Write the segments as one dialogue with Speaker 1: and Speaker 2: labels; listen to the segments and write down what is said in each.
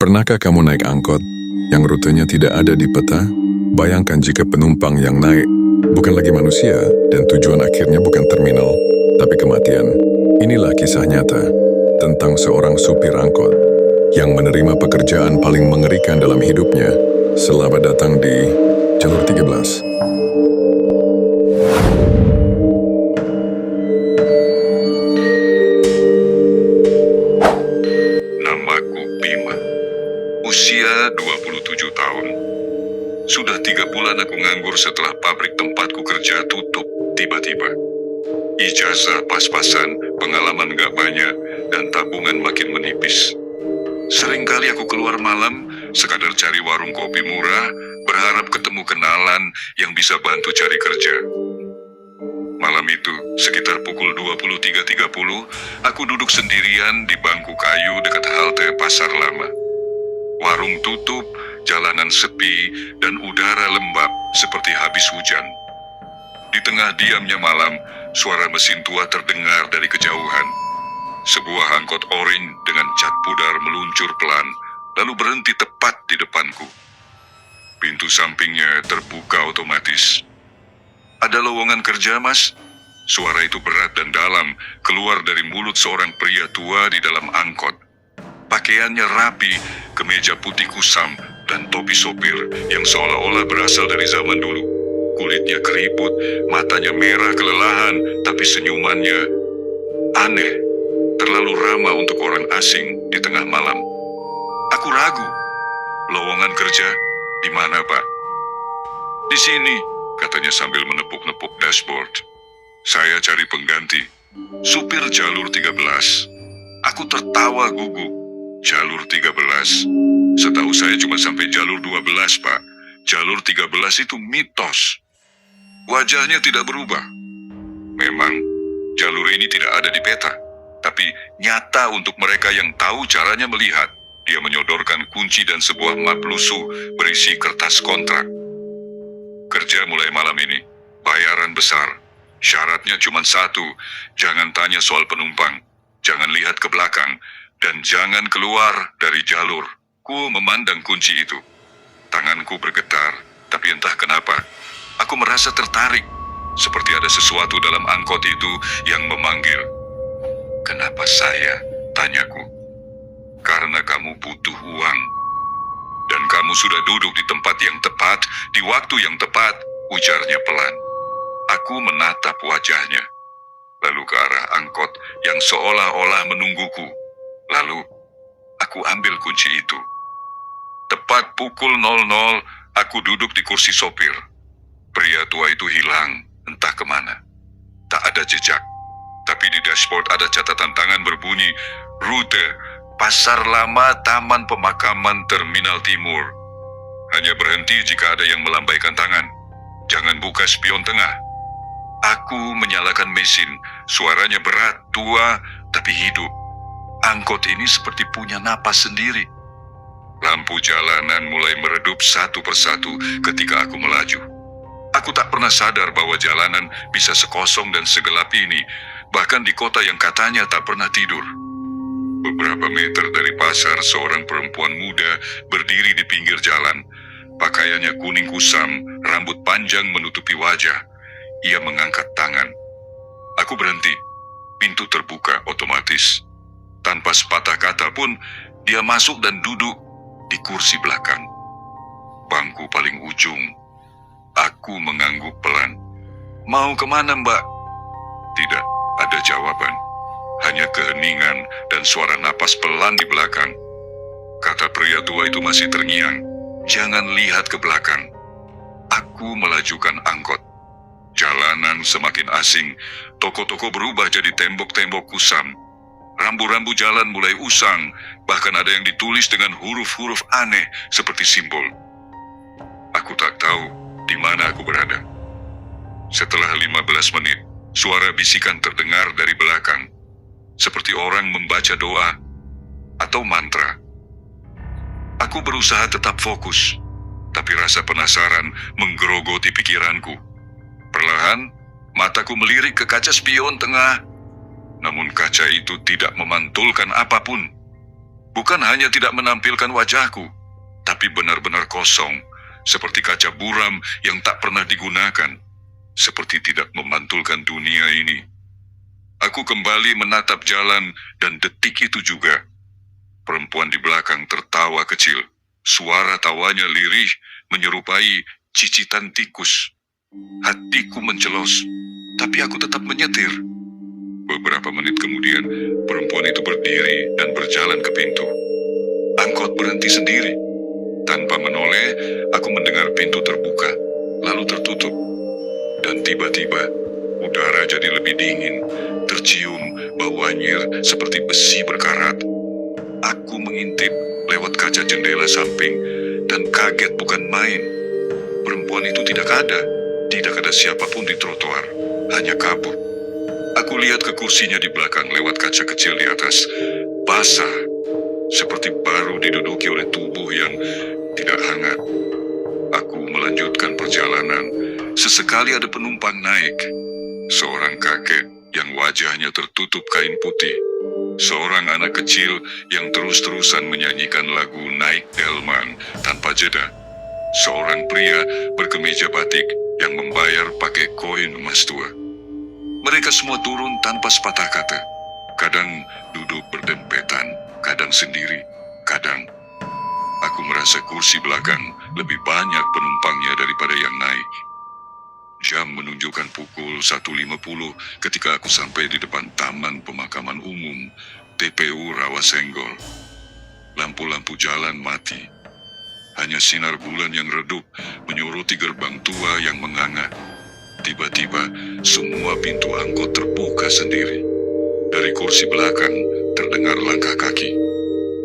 Speaker 1: Pernahkah kamu naik angkot yang rutenya tidak ada di peta? Bayangkan jika penumpang yang naik bukan lagi manusia dan tujuan akhirnya bukan terminal, tapi kematian. Inilah kisah nyata tentang seorang supir angkot yang menerima pekerjaan paling mengerikan dalam hidupnya. Selamat datang di Jalur 13.
Speaker 2: Namaku Bima. Usia 27 tahun. Sudah 3 bulan aku nganggur setelah pabrik tempatku kerja tutup tiba-tiba. Ijazah pas-pasan, pengalaman gak banyak, dan tabungan makin menipis. Seringkali aku keluar malam, sekadar cari warung kopi murah, berharap ketemu kenalan yang bisa bantu cari kerja. Malam itu, sekitar pukul 23.30, aku duduk sendirian di bangku kayu dekat halte Pasar Lama. Warung tutup, jalanan sepi, dan udara lembab seperti habis hujan. Di tengah diamnya malam, suara mesin tua terdengar dari kejauhan. Sebuah angkot oranye dengan cat pudar meluncur pelan, lalu berhenti tepat di depanku. Pintu sampingnya terbuka otomatis. "Ada lowongan kerja, Mas?" Suara itu berat dan dalam, keluar dari mulut seorang pria tua di dalam angkot. Pakaiannya rapi, kemeja putih kusam, dan topi sopir yang seolah-olah berasal dari zaman dulu. Kulitnya keriput, matanya merah kelelahan, tapi senyumannya aneh, terlalu ramah untuk orang asing di tengah malam. Aku ragu. "Lowongan kerja? Di mana, Pak?" "Di sini," katanya sambil menepuk-nepuk dashboard. "Saya cari pengganti." "Supir jalur 13. Aku tertawa gugup. "Jalur 13? Setahu saya cuma sampai jalur 12, Pak. Jalur 13 itu mitos." Wajahnya tidak berubah. Memang, jalur ini tidak ada di peta, tapi nyata untuk mereka yang tahu caranya melihat. Dia menyodorkan kunci dan sebuah map lusuh berisi kertas kontrak. "Kerja mulai malam ini, bayaran besar. Syaratnya cuma satu, jangan tanya soal penumpang, jangan lihat ke belakang, dan jangan keluar dari jalur." Ku memandang kunci itu. Tanganku bergetar, tapi entah kenapa, aku merasa tertarik, seperti ada sesuatu dalam angkot itu yang memanggil. "Kenapa saya?" tanyaku. "Karena kamu butuh uang. Dan kamu sudah duduk di tempat yang tepat, di waktu yang tepat," ujarnya pelan. Aku menatap wajahnya, lalu ke arah angkot yang seolah-olah menungguku. Lalu, aku ambil kunci itu. Tepat pukul 00, aku duduk di kursi sopir. Pria tua itu hilang, entah kemana. Tak ada jejak. Tapi di dashboard ada catatan tangan berbunyi, "Rute, Pasar Lama, Taman Pemakaman Terminal Timur. Hanya berhenti jika ada yang melambaikan tangan. Jangan buka spion tengah." Aku menyalakan mesin, suaranya berat, tua, tapi hidup. Angkot ini seperti punya napas sendiri. Lampu jalanan mulai meredup satu persatu ketika aku melaju. Aku tak pernah sadar bahwa jalanan bisa sekosong dan segelap ini, bahkan di kota yang katanya tak pernah tidur. Beberapa meter dari pasar, seorang perempuan muda berdiri di pinggir jalan. Pakaiannya kuning kusam, rambut panjang menutupi wajah. Ia mengangkat tangan. Aku berhenti. Pintu terbuka otomatis. Tanpa sepatah kata pun, dia masuk dan duduk di kursi belakang. Bangku paling ujung. Aku mengangguk pelan. "Mau kemana, Mbak?" Tidak ada jawaban. Hanya keheningan dan suara napas pelan di belakang. Kata pria tua itu masih terngiang. "Jangan lihat ke belakang." Aku melajukan angkot. Jalanan semakin asing. Toko-toko berubah jadi tembok-tembok kusam. Rambu-rambu jalan mulai usang, bahkan ada yang ditulis dengan huruf-huruf aneh seperti simbol. Aku tak tahu di mana aku berada. Setelah 15 menit, suara bisikan terdengar dari belakang, seperti orang membaca doa atau mantra. Aku berusaha tetap fokus, tapi rasa penasaran menggerogoti pikiranku. Perlahan, mataku melirik ke kaca spion tengah. Namun kaca itu tidak memantulkan apapun. Bukan hanya tidak menampilkan wajahku, tapi benar-benar kosong, seperti kaca buram yang tak pernah digunakan, seperti tidak memantulkan dunia ini. Aku kembali menatap jalan dan detik itu juga. Perempuan di belakang tertawa kecil. Suara tawanya lirih menyerupai cicitan tikus. Hatiku mencelos, tapi aku tetap menyetir. Beberapa menit kemudian, perempuan itu berdiri dan berjalan ke pintu. Angkot berhenti sendiri. Tanpa menoleh, aku mendengar pintu terbuka, lalu tertutup. Dan tiba-tiba, udara jadi lebih dingin, tercium bau anyir seperti besi berkarat. Aku mengintip lewat kaca jendela samping dan kaget bukan main. Perempuan itu tidak ada siapapun di trotoar, hanya kabut. Aku lihat ke kursinya di belakang lewat kaca kecil di atas, basah, seperti baru diduduki oleh tubuh yang tidak hangat. Aku melanjutkan perjalanan. Sesekali ada penumpang naik. Seorang kakek yang wajahnya tertutup kain putih. Seorang anak kecil yang terus-terusan menyanyikan lagu Naik Delman tanpa jeda. Seorang pria berkemeja batik yang membayar pakai koin emas tua. Mereka semua turun tanpa sepatah kata. Kadang duduk berdempetan, kadang sendiri, kadang. Aku merasa kursi belakang lebih banyak penumpangnya daripada yang naik. Jam menunjukkan pukul 1.50 ketika aku sampai di depan Taman Pemakaman Umum, TPU Rawasenggol. Lampu-lampu jalan mati. Hanya sinar bulan yang redup menyoroti gerbang tua yang menganga. Tiba-tiba, semua pintu angkot terbuka sendiri. Dari kursi belakang, terdengar langkah kaki.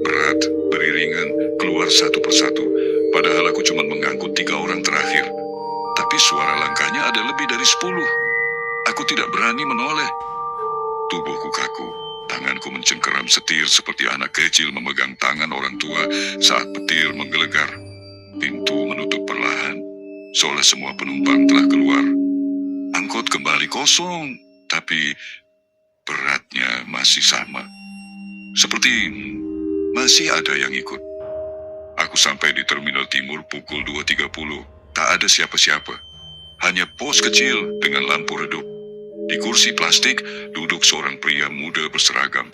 Speaker 2: Berat, beriringan, keluar satu persatu. Padahal aku cuma mengangkut 3 orang terakhir. Tapi suara langkahnya ada lebih dari 10. Aku tidak berani menoleh. Tubuhku kaku. Tanganku mencengkeram setir seperti anak kecil memegang tangan orang tua saat petir menggelegar. Pintu menutup perlahan, seolah semua penumpang telah keluar. Angkot kembali kosong, tapi beratnya masih sama. Seperti masih ada yang ikut. Aku sampai di Terminal Timur pukul 2.30. Tak ada siapa-siapa. Hanya pos kecil dengan lampu redup. Di kursi plastik duduk seorang pria muda berseragam.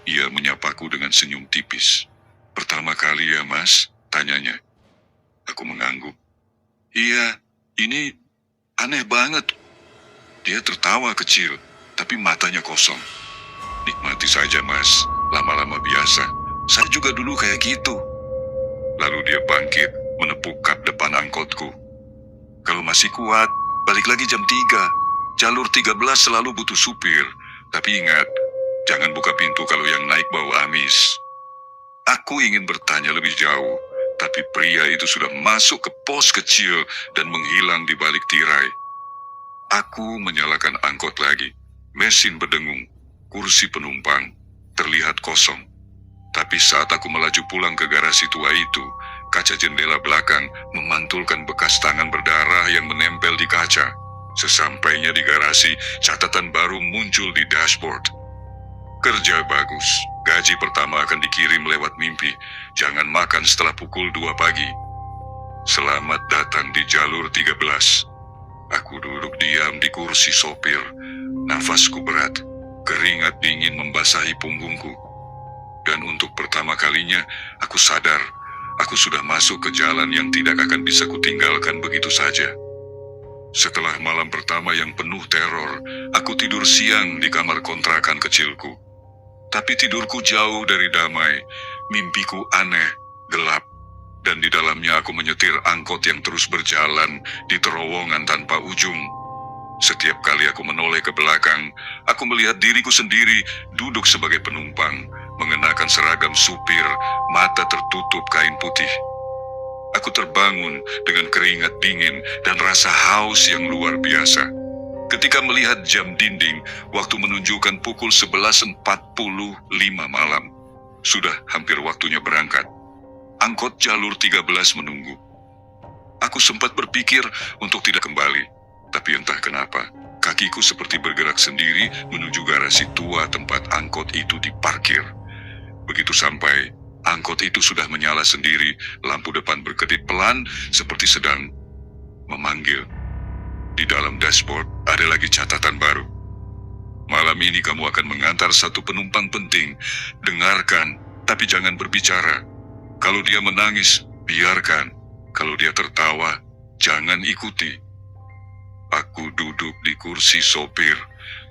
Speaker 2: Ia menyapaku dengan senyum tipis. "Pertama kali ya, Mas?" tanyanya. Aku mengangguk. "Iya, ini aneh banget." Dia tertawa kecil, tapi matanya kosong. "Nikmati saja, Mas. Lama-lama biasa. Saya juga dulu kayak gitu." Lalu dia bangkit, menepuk kap depan angkotku. "Kalau masih kuat, balik lagi jam 3. Jalur 13 selalu butuh supir. Tapi ingat, jangan buka pintu kalau yang naik bau amis." Aku ingin bertanya lebih jauh, tapi pria itu sudah masuk ke pos kecil dan menghilang di balik tirai. Aku menyalakan angkot lagi. Mesin berdengung. Kursi penumpang terlihat kosong. Tapi saat aku melaju pulang ke garasi tua itu, kaca jendela belakang memantulkan bekas tangan berdarah yang menempel di kaca. Sesampainya di garasi, catatan baru muncul di dashboard. "Kerja bagus. Gaji pertama akan dikirim lewat mimpi. Jangan makan setelah pukul 2 pagi. Selamat datang di jalur 13. Aku duduk diam di kursi sopir. Nafasku berat. Keringat dingin membasahi punggungku. Dan untuk pertama kalinya, aku sadar aku sudah masuk ke jalan yang tidak akan bisa kutinggalkan begitu saja. Setelah malam pertama yang penuh teror, aku tidur siang di kamar kontrakan kecilku. Tapi tidurku jauh dari damai. Mimpiku aneh, gelap. Dan di dalamnya aku menyetir angkot yang terus berjalan di terowongan tanpa ujung. Setiap kali aku menoleh ke belakang, aku melihat diriku sendiri duduk sebagai penumpang, mengenakan seragam supir, mata tertutup kain putih. Aku terbangun dengan keringat dingin dan rasa haus yang luar biasa. Ketika melihat jam dinding, waktu menunjukkan pukul 11.45 malam. Sudah hampir waktunya berangkat. Angkot jalur 13 menunggu. Aku sempat berpikir untuk tidak kembali, tapi entah kenapa, kakiku seperti bergerak sendiri menuju garasi tua tempat angkot itu diparkir. Begitu sampai, Angkot itu sudah menyala sendiri, lampu depan berkedip pelan seperti sedang memanggil. Di dalam dashboard ada lagi catatan baru. Malam ini kamu akan mengantar satu penumpang penting. Dengarkan, tapi jangan berbicara. Kalau dia menangis, biarkan. Kalau dia tertawa, jangan ikuti. Aku duduk di kursi sopir.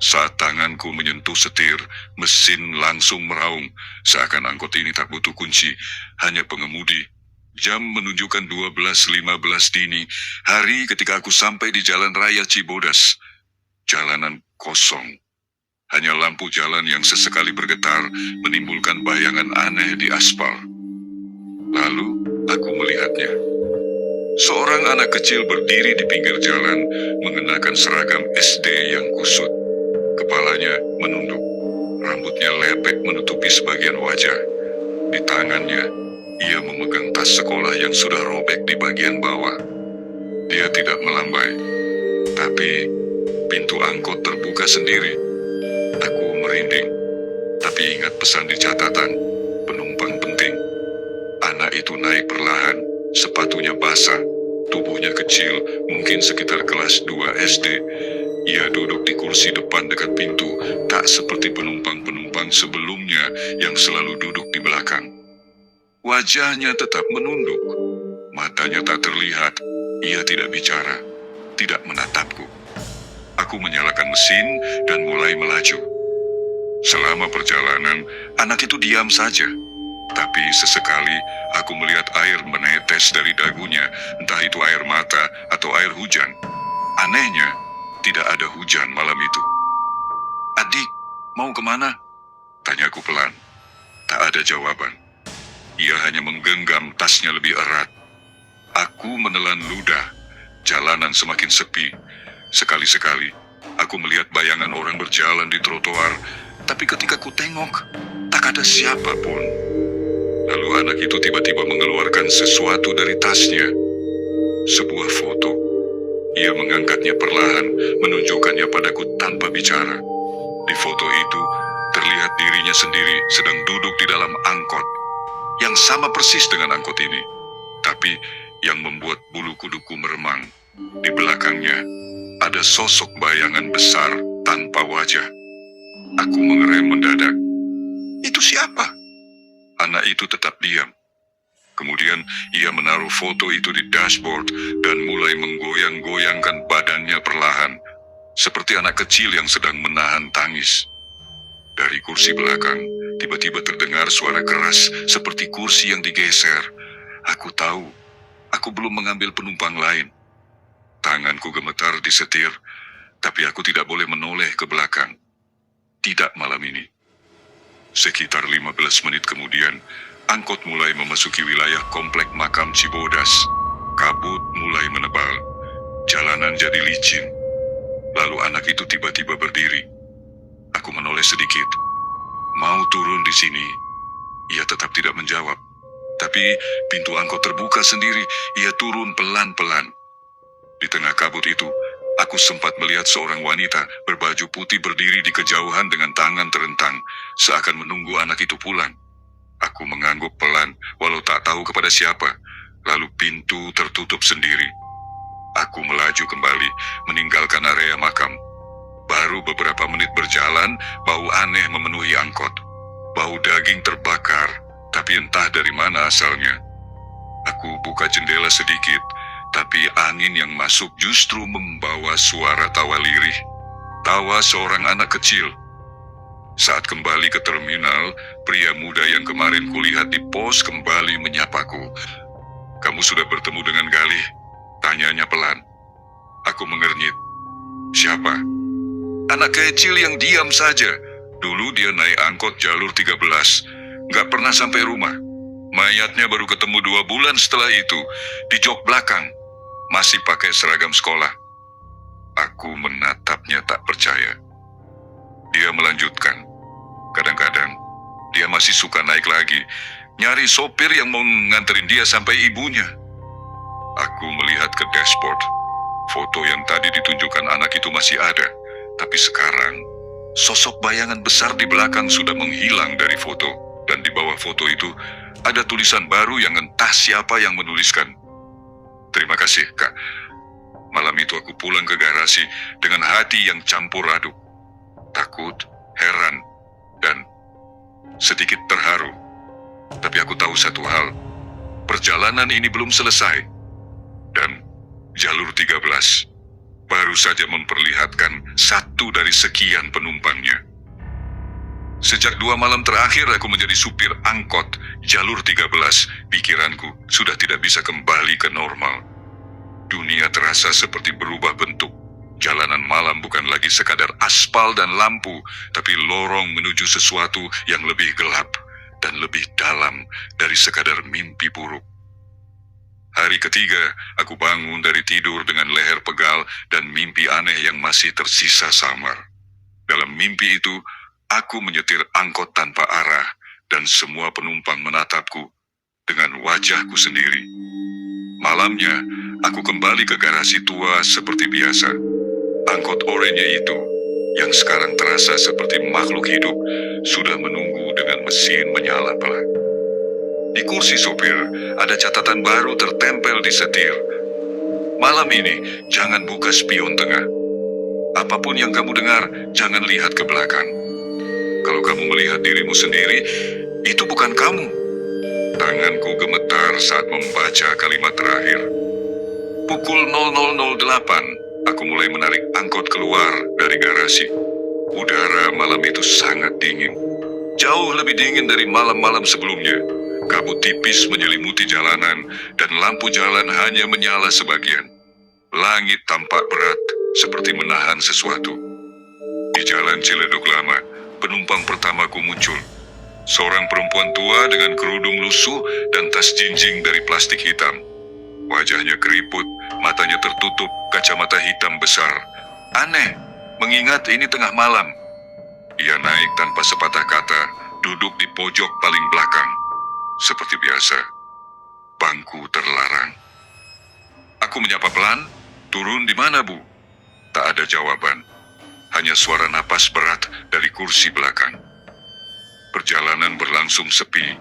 Speaker 2: Saat tanganku menyentuh setir, mesin langsung meraung. Seakan angkot ini tak butuh kunci, hanya pengemudi. Jam menunjukkan 12.15 dini, hari ketika aku sampai di jalan raya Cibodas. Jalanan kosong. Hanya lampu jalan yang sesekali bergetar, menimbulkan bayangan aneh di aspal. Lalu, aku melihatnya. Seorang anak kecil berdiri di pinggir jalan, mengenakan seragam SD yang kusut. Kepalanya menunduk, rambutnya lepek menutupi sebagian wajah. Di tangannya, ia memegang tas sekolah yang sudah robek di bagian bawah. Dia tidak melambai, tapi pintu angkot terbuka sendiri. Aku merinding, tapi ingat pesan di catatan, penumpang penting. Anak itu naik perlahan, sepatunya basah, tubuhnya kecil, mungkin sekitar kelas 2 SD. Ia duduk di kursi depan dekat pintu, tak seperti penumpang-penumpang sebelumnya yang selalu duduk di belakang. Wajahnya tetap menunduk, matanya tak terlihat, ia tidak bicara, tidak menatapku. Aku menyalakan mesin dan mulai melaju. Selama perjalanan, anak itu diam saja. Tapi sesekali aku melihat air menetes dari dagunya, entah itu air mata atau air hujan. Anehnya, tidak ada hujan malam itu. "Adik, mau kemana?" tanyaku pelan. Tak ada jawaban. Ia hanya menggenggam tasnya lebih erat. Aku menelan ludah. Jalanan semakin sepi. Sekali-sekali, aku melihat bayangan orang berjalan di trotoar. Tapi ketika ku tengok, tak ada siapapun. Lalu anak itu tiba-tiba mengeluarkan sesuatu dari tasnya. Sebuah foto. Ia mengangkatnya perlahan, menunjukkannya padaku tanpa bicara. Di foto itu, terlihat dirinya sendiri sedang duduk di dalam angkot. Yang sama persis dengan angkot ini. Tapi yang membuat bulu kuduku meremang. Di belakangnya, ada sosok bayangan besar tanpa wajah. Aku mengerem mendadak. Itu siapa? Anak itu tetap diam. Kemudian ia menaruh foto itu di dashboard dan mulai menggoyang-goyangkan badannya perlahan, seperti anak kecil yang sedang menahan tangis. Dari kursi belakang, tiba-tiba terdengar suara keras seperti kursi yang digeser. Aku tahu, aku belum mengambil penumpang lain. Tanganku gemetar di setir, tapi aku tidak boleh menoleh ke belakang. Tidak malam ini. Sekitar 15 menit kemudian, angkot mulai memasuki wilayah komplek makam Cibodas. Kabut mulai menebal. Jalanan jadi licin. Lalu anak itu tiba-tiba berdiri. Aku menoleh sedikit. Mau turun di sini. Ia tetap tidak menjawab. Tapi pintu angkot terbuka sendiri. Ia turun pelan-pelan. Di tengah kabut itu, aku sempat melihat seorang wanita berbaju putih berdiri di kejauhan dengan tangan terentang, seakan menunggu anak itu pulang. Aku mengangguk pelan, walau tak tahu kepada siapa. Lalu pintu tertutup sendiri. Aku melaju kembali, meninggalkan area makam. Baru beberapa menit berjalan, bau aneh memenuhi angkot. Bau daging terbakar, tapi entah dari mana asalnya. Aku buka jendela sedikit, tapi angin yang masuk justru membawa suara tawa lirih. Tawa seorang anak kecil. Saat kembali ke terminal, pria muda yang kemarin kulihat di pos kembali menyapaku. "Kamu sudah bertemu dengan Galih?" tanyanya pelan. Aku mengernyit. "Siapa?" "Anak kecil yang diam saja. Dulu dia naik angkot jalur 13. Gak pernah sampai rumah. Mayatnya baru ketemu 2 bulan setelah itu, di jok belakang. Masih pakai seragam sekolah." Aku menatapnya tak percaya. Dia melanjutkan. Kadang-kadang, dia masih suka naik lagi, nyari sopir yang mau nganterin dia sampai ibunya. Aku melihat ke dashboard. Foto yang tadi ditunjukkan anak itu masih ada, tapi sekarang, sosok bayangan besar di belakang sudah menghilang dari foto. Dan di bawah foto itu ada tulisan baru yang entah siapa yang menuliskan. Terima kasih, Kak. Malam itu aku pulang ke garasi dengan hati yang campur aduk. Takut, heran, dan sedikit terharu. Tapi aku tahu satu hal, perjalanan ini belum selesai. Dan jalur 13 baru saja memperlihatkan satu dari sekian penumpangnya. Sejak 2 malam terakhir aku menjadi supir angkot jalur 13, pikiranku sudah tidak bisa kembali ke normal. Dunia terasa seperti berubah bentuk. Jalanan malam bukan lagi sekadar aspal dan lampu, tapi lorong menuju sesuatu yang lebih gelap dan lebih dalam dari sekadar mimpi buruk. Hari ketiga, aku bangun dari tidur dengan leher pegal dan mimpi aneh yang masih tersisa samar. Dalam mimpi itu, aku menyetir angkot tanpa arah dan semua penumpang menatapku dengan wajahku sendiri. Malamnya, aku kembali ke garasi tua seperti biasa. Angkot oranye itu, yang sekarang terasa seperti makhluk hidup, sudah menunggu dengan mesin menyala pelan. Di kursi sopir, ada catatan baru tertempel di setir. Malam ini, jangan buka spion tengah. Apapun yang kamu dengar, jangan lihat ke belakang. Kalau kamu melihat dirimu sendiri, itu bukan kamu. Tanganku gemetar saat membaca kalimat terakhir. Pukul 00.08, aku mulai menarik angkot keluar dari garasi. Udara malam itu sangat dingin. Jauh lebih dingin dari malam-malam sebelumnya. Kabut tipis menyelimuti jalanan, dan lampu jalan hanya menyala sebagian. Langit tampak berat, seperti menahan sesuatu. Di jalan Ciledug Lama, penumpang pertamaku muncul. Seorang perempuan tua dengan kerudung lusuh dan tas jinjing dari plastik hitam. Wajahnya keriput, matanya tertutup, kacamata hitam besar. Aneh, mengingat ini tengah malam. Ia naik tanpa sepatah kata, duduk di pojok paling belakang. Seperti biasa, bangku terlarang. Aku menyapa pelan, "Turun di mana, Bu?" Tak ada jawaban, hanya suara napas berat dari kursi belakang. Perjalanan berlangsung sepi,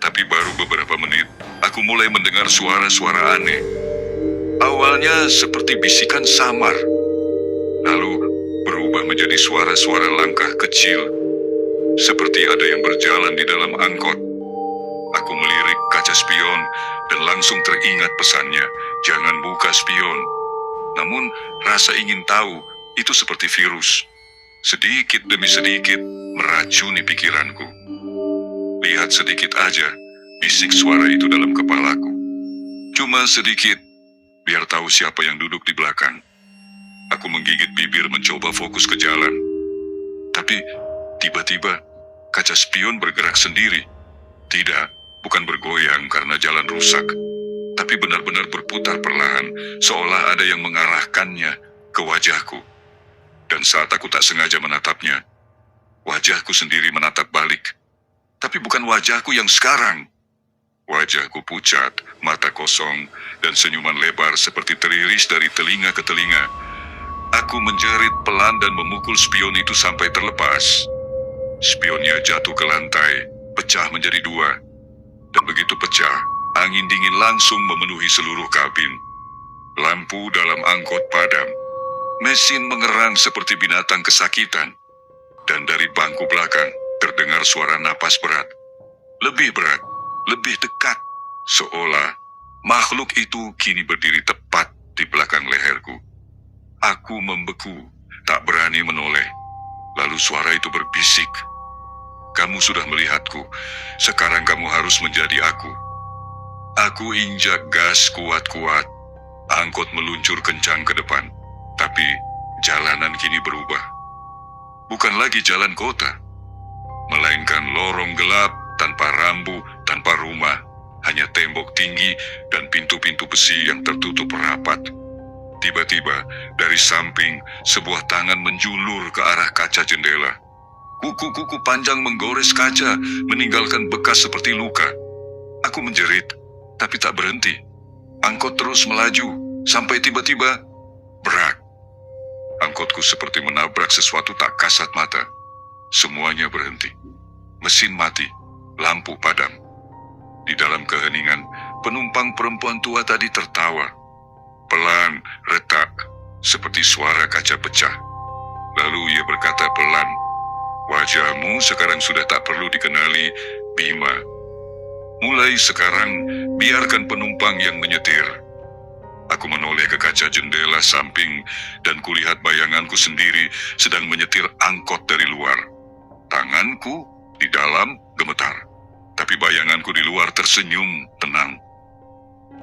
Speaker 2: tapi baru beberapa menit, aku mulai mendengar suara-suara aneh. Awalnya seperti bisikan samar, lalu berubah menjadi suara-suara langkah kecil, seperti ada yang berjalan di dalam angkot. Aku melirik kaca spion dan langsung teringat pesannya, jangan buka spion. Namun rasa ingin tahu itu seperti virus. Sedikit demi sedikit meracuni pikiranku. Lihat sedikit aja, bisik suara itu dalam kepalaku. Cuma sedikit, biar tahu siapa yang duduk di belakang. Aku menggigit bibir mencoba fokus ke jalan. Tapi tiba-tiba kaca spion bergerak sendiri. Tidak. Bukan bergoyang karena jalan rusak, tapi benar-benar berputar perlahan, seolah ada yang mengarahkannya ke wajahku. Dan saat aku tak sengaja menatapnya, wajahku sendiri menatap balik. Tapi bukan wajahku yang sekarang. Wajahku pucat, mata kosong, dan senyuman lebar seperti teriris dari telinga ke telinga. Aku menjerit pelan dan memukul spion itu sampai terlepas. Spionnya jatuh ke lantai, pecah menjadi 2. Dan begitu pecah, angin dingin langsung memenuhi seluruh kabin. Lampu dalam angkot padam. Mesin mengerang seperti binatang kesakitan. Dan dari bangku belakang terdengar suara napas berat. Lebih berat, lebih dekat. Seolah makhluk itu kini berdiri tepat di belakang leherku. Aku membeku, tak berani menoleh. Lalu suara itu berbisik. Kamu sudah melihatku, sekarang kamu harus menjadi aku. Aku injak gas kuat-kuat, angkot meluncur kencang ke depan. Tapi jalanan kini berubah. Bukan lagi jalan kota, melainkan lorong gelap tanpa rambu, tanpa rumah. Hanya tembok tinggi dan pintu-pintu besi yang tertutup rapat. Tiba-tiba, dari samping, sebuah tangan menjulur ke arah kaca jendela. Kuku-kuku panjang menggores kaca, meninggalkan bekas seperti luka. Aku menjerit, tapi tak berhenti. Angkot terus melaju, sampai tiba-tiba, brak. Angkotku seperti menabrak sesuatu tak kasat mata. Semuanya berhenti. Mesin mati, lampu padam. Di dalam keheningan, penumpang perempuan tua tadi tertawa. Pelan, retak, seperti suara kaca pecah. Lalu ia berkata pelan, "Wajahmu sekarang sudah tak perlu dikenali, Bima. Mulai sekarang, biarkan penumpang yang menyetir." Aku menoleh ke kaca jendela samping dan kulihat bayanganku sendiri sedang menyetir angkot dari luar. Tanganku di dalam gemetar, tapi bayanganku di luar tersenyum tenang.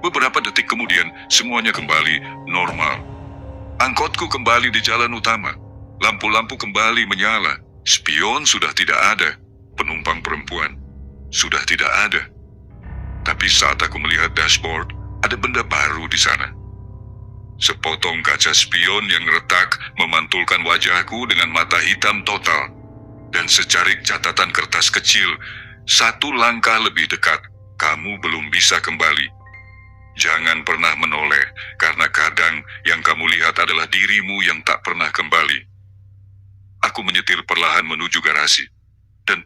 Speaker 2: Beberapa detik kemudian, semuanya kembali normal. Angkotku kembali di jalan utama. Lampu-lampu kembali menyala. Spion sudah tidak ada. Penumpang perempuan sudah tidak ada. Tapi saat aku melihat dashboard, ada benda baru di sana. Sepotong kaca spion yang retak memantulkan wajahku dengan mata hitam total. Dan secarik catatan kertas kecil, 1 langkah lebih dekat, kamu belum bisa kembali. Jangan pernah menoleh, karena kadang yang kamu lihat adalah dirimu yang tak pernah kembali. Aku menyetir perlahan menuju garasi. Dan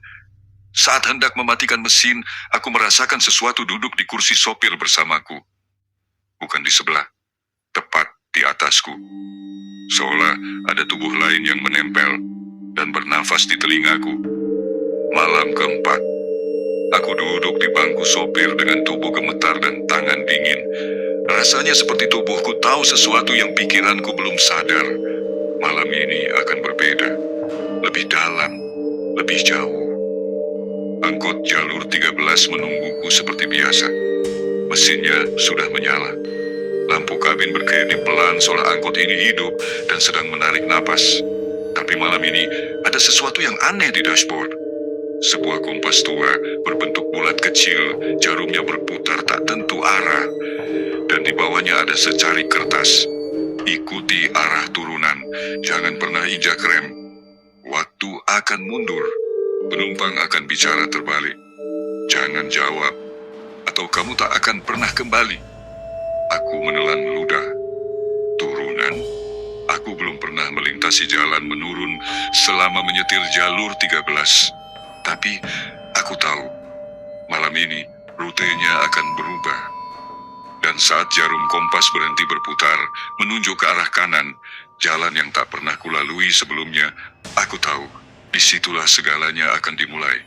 Speaker 2: saat hendak mematikan mesin, aku merasakan sesuatu duduk di kursi sopir bersamaku. Bukan di sebelah, tepat di atasku. Seolah ada tubuh lain yang menempel dan bernafas di telingaku. Malam keempat. Aku duduk di bangku sopir dengan tubuh gemetar dan tangan dingin. Rasanya seperti tubuhku tahu sesuatu yang pikiranku belum sadar. Malam ini akan berbeda. Lebih dalam, lebih jauh. Angkot jalur 13 menungguku seperti biasa. Mesinnya sudah menyala. Lampu kabin berkedip pelan seolah angkot ini hidup dan sedang menarik napas. Tapi malam ini ada sesuatu yang aneh di dashboard. Sebuah kompas tua berbentuk bulat kecil, jarumnya berputar tak tentu arah. Dan di bawahnya ada secarik kertas. Ikuti arah turunan, jangan pernah injak rem. Waktu akan mundur, penumpang akan bicara terbalik. Jangan jawab, atau kamu tak akan pernah kembali. Aku menelan ludah. Turunan? Aku belum pernah melintasi jalan menurun selama menyetir jalur 13. Tapi aku tahu, malam ini rutenya akan berubah. Dan saat jarum kompas berhenti berputar, menunjuk ke arah kanan, jalan yang tak pernah kulalui sebelumnya, aku tahu, disitulah segalanya akan dimulai.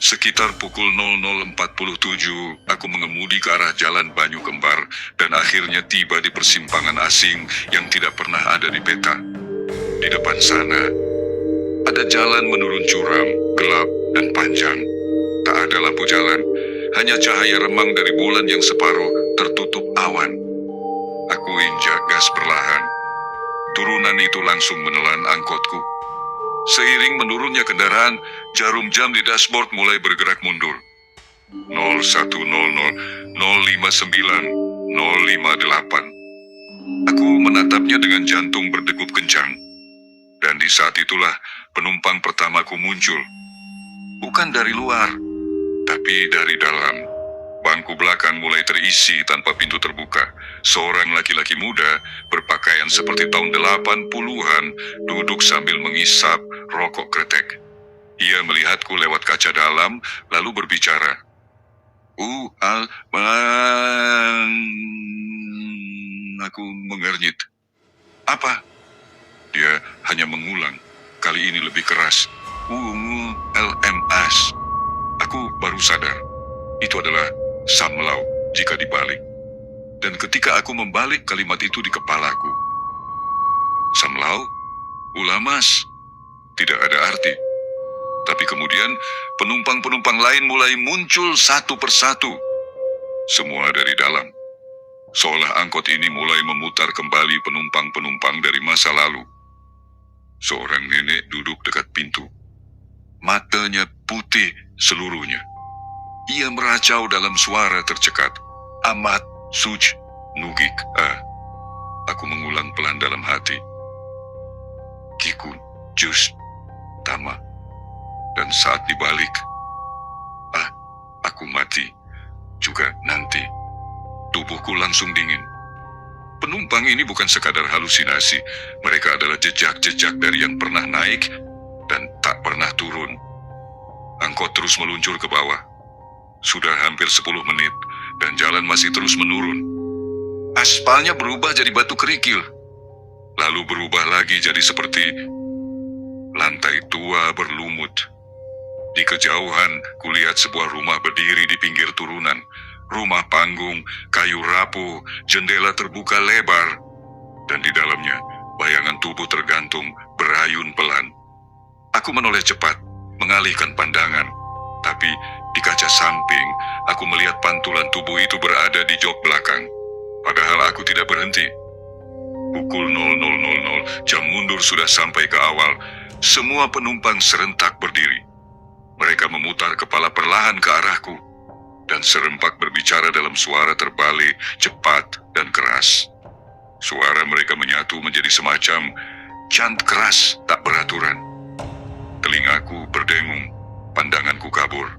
Speaker 2: Sekitar pukul 00.47, aku mengemudi ke arah jalan Banyu Kembar dan akhirnya tiba di persimpangan asing yang tidak pernah ada di peta. Di depan sana, ada jalan menurun curam, gelap, dan panjang. Tak ada lampu jalan, hanya cahaya remang dari bulan yang separuh tertutup awan. Aku injak gas perlahan. Turunan itu langsung menelan angkotku. Seiring menurunnya kendaraan, jarum jam di dashboard mulai bergerak mundur. 0100, 059, 058. Aku menatapnya dengan jantung berdegup kencang. Dan di saat itulah penumpang pertamaku muncul. Bukan dari luar, tapi dari dalam. Bangku belakang mulai terisi tanpa pintu terbuka. Seorang laki-laki muda berpakaian seperti tahun 80-an duduk sambil mengisap rokok kretek. Ia melihatku lewat kaca dalam lalu berbicara. Aku mengernyit. Apa? Dia hanya mengulang. Kali ini lebih keras. LMS. Aku baru sadar. Itu adalah Samlau jika dibalik. Dan ketika aku membalik kalimat itu di kepalaku. Samlau? Ulamas? Tidak ada arti. Tapi kemudian penumpang-penumpang lain mulai muncul satu persatu. Semua dari dalam. Seolah angkot ini mulai memutar kembali penumpang-penumpang dari masa lalu. Seorang nenek duduk dekat pintu. Matanya putih seluruhnya. Ia meracau dalam suara tercekat. Amat suj nugik. Aku mengulang pelan dalam hati. Kiku jus tama. Dan saat dibalik, aku mati juga nanti. Tubuhku langsung dingin. Penumpang ini bukan sekadar halusinasi. Mereka adalah jejak-jejak dari yang pernah naik dan tak pernah turun. Angkot terus meluncur ke bawah. Sudah hampir 10 menit dan jalan masih terus menurun. Aspalnya berubah jadi batu kerikil. Lalu berubah lagi jadi seperti lantai tua berlumut. Di kejauhan, kulihat sebuah rumah berdiri di pinggir turunan. Rumah panggung, kayu rapuh, jendela terbuka lebar. Dan di dalamnya, bayangan tubuh tergantung, berayun pelan. Aku menoleh cepat, mengalihkan pandangan. Tapi di kaca samping, aku melihat pantulan tubuh itu berada di jok belakang. Padahal aku tidak berhenti. Pukul 00.00, jam mundur sudah sampai ke awal. Semua penumpang serentak berdiri. Mereka memutar kepala perlahan ke arahku. Dan serempak berbicara dalam suara terbalik, cepat, dan keras. Suara mereka menyatu menjadi semacam cant keras tak beraturan. Telingaku berdengung, pandanganku kabur.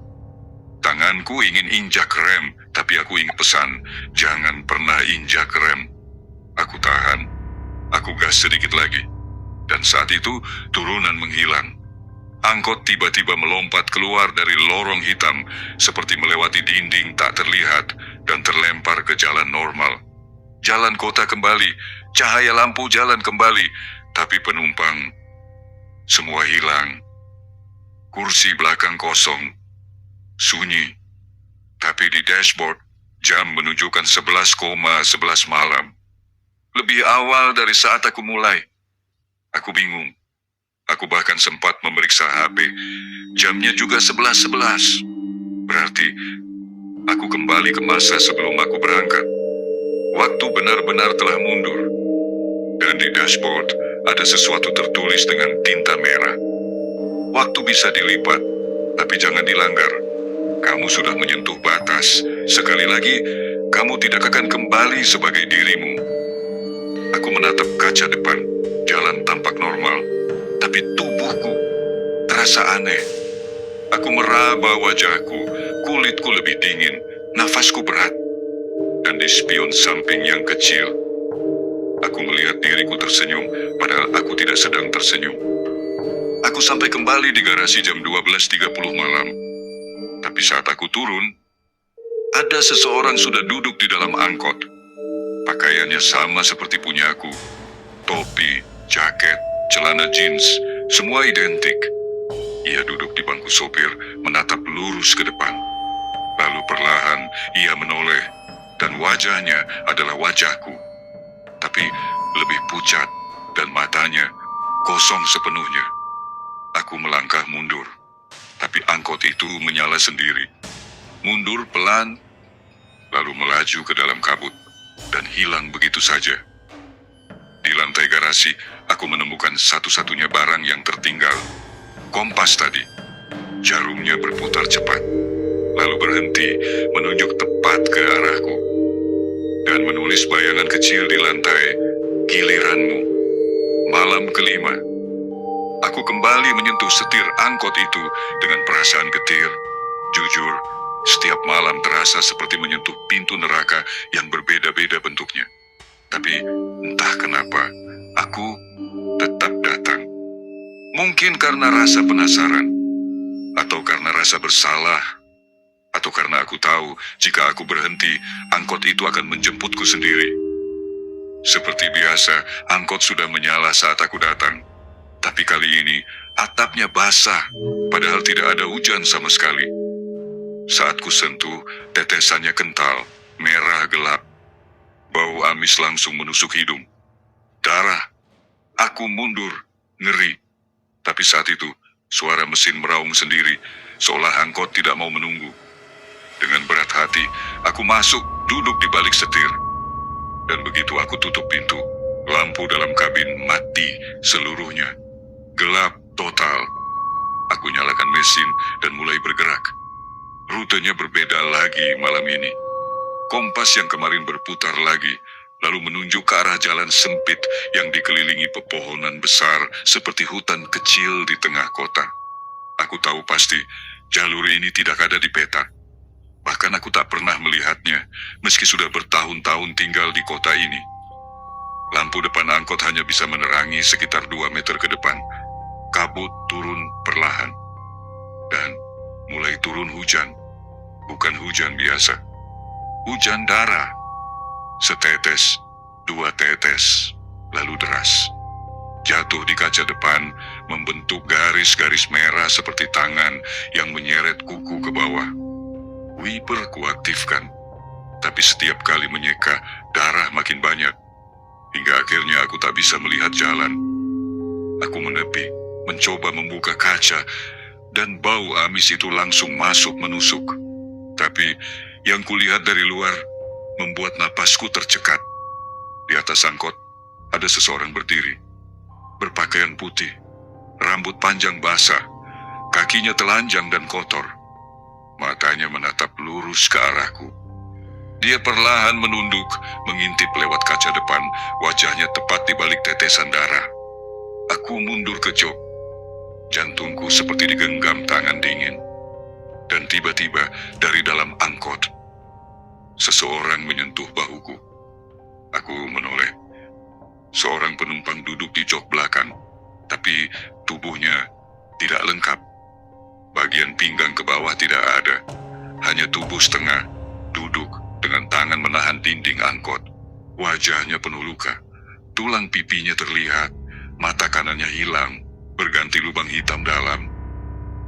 Speaker 2: Tanganku ingin injak rem, tapi aku ingat pesan, jangan pernah injak rem. Aku tahan, aku gas sedikit lagi. Dan saat itu, turunan menghilang. Angkot tiba-tiba melompat keluar dari lorong hitam, seperti melewati dinding tak terlihat, dan terlempar ke jalan normal. Jalan kota kembali, cahaya lampu jalan kembali, tapi penumpang semua hilang. Kursi belakang kosong, sunyi. Tapi di dashboard, jam menunjukkan 11,11 malam. Lebih awal dari saat aku mulai. Aku bingung. Aku bahkan sempat memeriksa HP. Jamnya juga 11.11. Berarti, aku kembali ke masa sebelum aku berangkat. Waktu benar-benar telah mundur. Dan di dashboard, ada sesuatu tertulis dengan tinta merah. Waktu bisa dilipat, tapi jangan dilanggar. Kamu sudah menyentuh batas. Sekali lagi, kamu tidak akan kembali sebagai dirimu. Aku menatap kaca depan. Jalan tampak normal. Tapi tubuhku terasa aneh. Aku meraba wajahku. Kulitku lebih dingin. Nafasku berat. Dan di spion samping yang kecil, aku melihat diriku tersenyum, padahal aku tidak sedang tersenyum. Aku sampai kembali di garasi jam 12.30 malam. Tapi saat aku turun, ada seseorang sudah duduk di dalam angkot. Pakaiannya sama seperti punyaku. Topi, jaket, celana jeans, semua identik. Ia duduk di bangku sopir, menatap lurus ke depan. Lalu perlahan ia menoleh, dan wajahnya adalah wajahku. Tapi lebih pucat, dan matanya kosong sepenuhnya. Aku melangkah mundur, tapi angkot itu menyala sendiri. Mundur pelan, lalu melaju ke dalam kabut, dan hilang begitu saja. Di lantai garasi, aku menemukan satu-satunya barang yang tertinggal. Kompas tadi. Jarumnya berputar cepat, lalu berhenti, menunjuk tepat ke arahku. Dan menulis bayangan kecil di lantai, giliranmu. Malam kelima. Aku kembali menyentuh setir angkot itu dengan perasaan getir. Jujur, setiap malam terasa seperti menyentuh pintu neraka yang berbeda-beda bentuknya. Tapi entah kenapa, aku tetap datang. Mungkin karena rasa penasaran, atau karena rasa bersalah, atau karena aku tahu jika aku berhenti, angkot itu akan menjemputku sendiri. Seperti biasa, angkot sudah menyala saat aku datang. Tapi kali ini, atapnya basah, padahal tidak ada hujan sama sekali. Saat ku sentuh, tetesannya kental, merah gelap. Bau amis langsung menusuk hidung. Darah. Aku mundur, ngeri. Tapi saat itu, suara mesin meraung sendiri, seolah angkot tidak mau menunggu. Dengan berat hati, aku masuk, duduk di balik setir. Dan begitu aku tutup pintu, lampu dalam kabin mati seluruhnya. Gelap total. Aku nyalakan mesin dan mulai bergerak. Rutenya berbeda lagi malam ini. Kompas yang kemarin berputar lagi, lalu menunjuk ke arah jalan sempit yang dikelilingi pepohonan besar seperti hutan kecil di tengah kota. Aku tahu pasti jalur ini tidak ada di peta. Bahkan aku tak pernah melihatnya, meski sudah bertahun-tahun tinggal di kota ini. Lampu depan angkot hanya bisa menerangi sekitar 2 meter ke depan. Kabut turun perlahan. Dan mulai turun hujan. Bukan hujan biasa. Hujan darah. Setetes, dua tetes, lalu deras. Jatuh di kaca depan, membentuk garis-garis merah seperti tangan yang menyeret kuku ke bawah. Wiper kuaktifkan, tapi setiap kali menyeka, darah makin banyak. Hingga akhirnya aku tak bisa melihat jalan. Aku menepi, mencoba membuka kaca, dan bau amis itu langsung masuk menusuk. Tapi yang kulihat dari luar membuat napasku tercekat. Di atas angkot ada seseorang berdiri, berpakaian putih, rambut panjang basah, kakinya telanjang dan kotor. Matanya menatap lurus ke arahku. Dia perlahan menunduk, mengintip lewat kaca depan, wajahnya tepat di balik tetesan darah. Aku mundur ke jok. Jantungku seperti digenggam tangan dingin. Dan tiba-tiba dari dalam angkot, seseorang menyentuh bahuku. Aku menoleh. Seorang penumpang duduk di jok belakang, tapi tubuhnya tidak lengkap. Bagian pinggang ke bawah tidak ada, hanya tubuh setengah, duduk dengan tangan menahan dinding angkot. Wajahnya penuh luka, tulang pipinya terlihat, mata kanannya hilang, berganti lubang hitam dalam.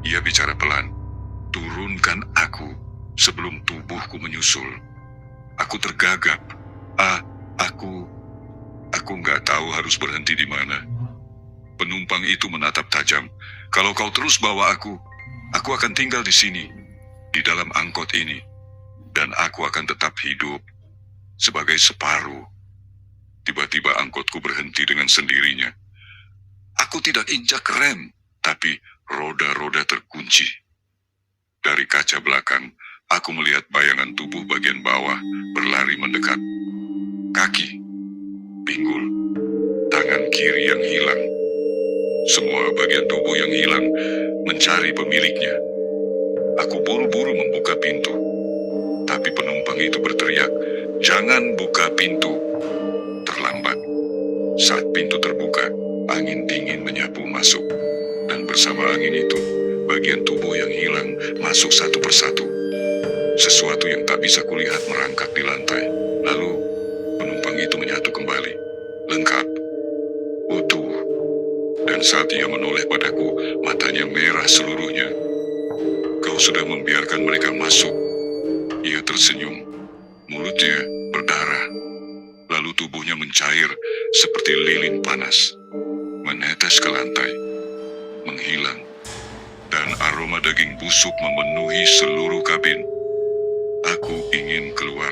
Speaker 2: Ia bicara pelan, turunkan aku sebelum tubuhku menyusul. Aku tergagap. Aku nggak tahu harus berhenti di mana. Penumpang itu menatap tajam. Kalau kau terus bawa aku akan tinggal di sini, di dalam angkot ini, dan aku akan tetap hidup sebagai separuh. Tiba-tiba angkotku berhenti dengan sendirinya. Aku tidak injak rem, tapi roda-roda terkunci. Dari kaca belakang, aku melihat bayangan tubuh bagian bawah berlari mendekat. Kaki, pinggul, tangan kiri yang hilang. Semua bagian tubuh yang hilang mencari pemiliknya. Aku buru-buru membuka pintu, tapi penumpang itu berteriak, "Jangan buka pintu!" Terlambat. Saat pintu terbuka, angin dingin menyapu masuk, dan bersama angin itu, bagian tubuh yang hilang masuk satu persatu. Sesuatu yang tak bisa kulihat merangkak di lantai. Lalu, penumpang itu menyatu kembali, lengkap, utuh. Dan saat ia menoleh padaku, matanya merah seluruhnya. "Kau sudah membiarkan mereka masuk." Ia tersenyum, mulutnya berdarah. Lalu tubuhnya mencair seperti lilin panas, menetes ke lantai, menghilang. Dan aroma daging busuk memenuhi seluruh kabin. Aku ingin keluar,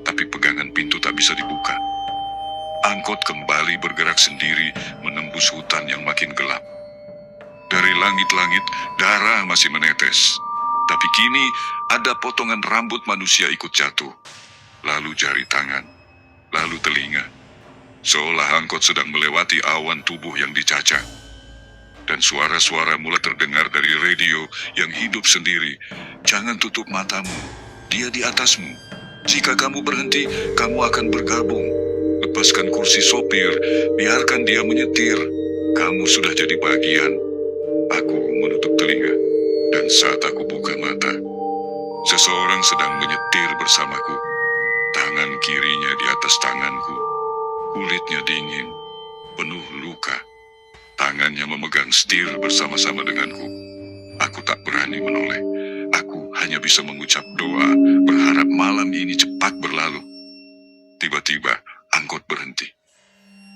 Speaker 2: tapi pegangan pintu tak bisa dibuka. Angkot kembali bergerak sendiri menembus hutan yang makin gelap. Dari langit-langit, darah masih menetes. Tapi kini ada potongan rambut manusia ikut jatuh. Lalu jari tangan, lalu telinga. Seolah angkot sedang melewati awan tubuh yang dicacat. Dan suara-suara mulai terdengar dari radio yang hidup sendiri. "Jangan tutup matamu, dia di atasmu. Jika kamu berhenti, kamu akan bergabung. Lepaskan kursi sopir, biarkan dia menyetir. Kamu sudah jadi bagian." Aku menutup telinga, dan saat aku buka mata, seseorang sedang menyetir bersamaku. Tangan kirinya di atas tanganku, kulitnya dingin, penuh luka. Tangannya memegang setir bersama-sama denganku. Aku tak berani menoleh. Aku hanya bisa mengucap doa, berharap malam ini cepat berlalu. Tiba-tiba, angkot berhenti.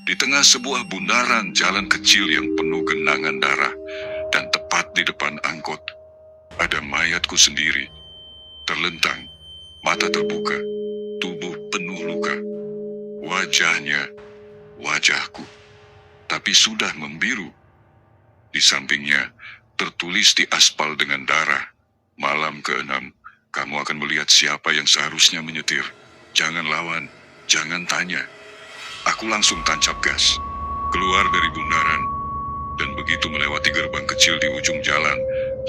Speaker 2: Di tengah sebuah bundaran jalan kecil yang penuh genangan darah, dan tepat di depan angkot, ada mayatku sendiri, terlentang, mata terbuka, tubuh penuh luka. Wajahnya, wajahku, tapi sudah membiru. Di sampingnya, tertulis di aspal dengan darah, "Malam ke-6, kamu akan melihat siapa yang seharusnya menyetir. Jangan lawan, jangan tanya." Aku langsung tancap gas, keluar dari bundaran, dan begitu melewati gerbang kecil di ujung jalan,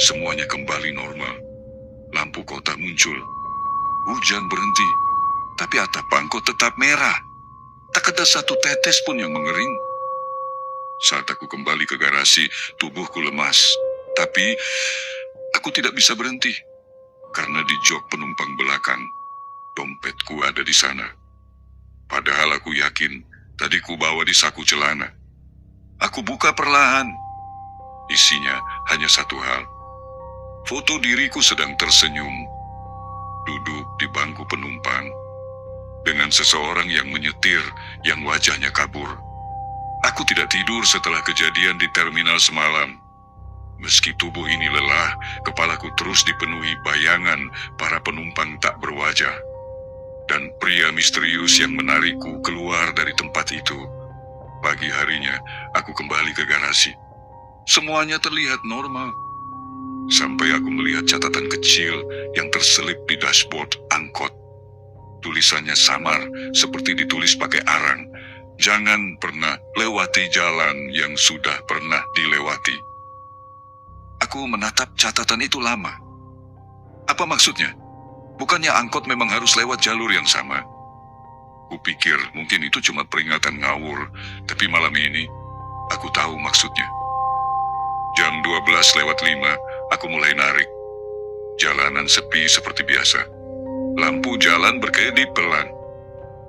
Speaker 2: semuanya kembali normal. Lampu kota muncul, hujan berhenti, tapi atap angkot tetap merah. Tak ada satu tetes pun yang mengering. Saat aku kembali ke garasi, tubuhku lemas, tapi Aku tidak bisa berhenti, karena di jok penumpang belakang, dompetku ada di sana. Padahal aku yakin tadi ku bawa di saku celana. Aku buka perlahan. Isinya hanya satu hal. Foto diriku sedang tersenyum, duduk di bangku penumpang, dengan seseorang yang menyetir yang wajahnya kabur. Aku tidak tidur setelah kejadian di terminal semalam. Meski tubuh ini lelah, kepalaku terus dipenuhi bayangan para penumpang tak berwajah. Dan pria misterius yang menarikku keluar dari tempat itu. Pagi harinya, aku kembali ke garasi. Semuanya terlihat normal. Sampai aku melihat catatan kecil yang terselip di dashboard angkot. Tulisannya samar, seperti ditulis pakai arang. Jangan pernah lewati jalan yang sudah pernah dilewati. Aku menatap catatan itu lama. Apa maksudnya? Bukannya angkot memang harus lewat jalur yang sama? Kupikir mungkin itu cuma peringatan ngawur, tapi malam ini aku tahu maksudnya. Jam 12:05, aku mulai narik. Jalanan sepi seperti biasa. Lampu jalan berkedip pelan.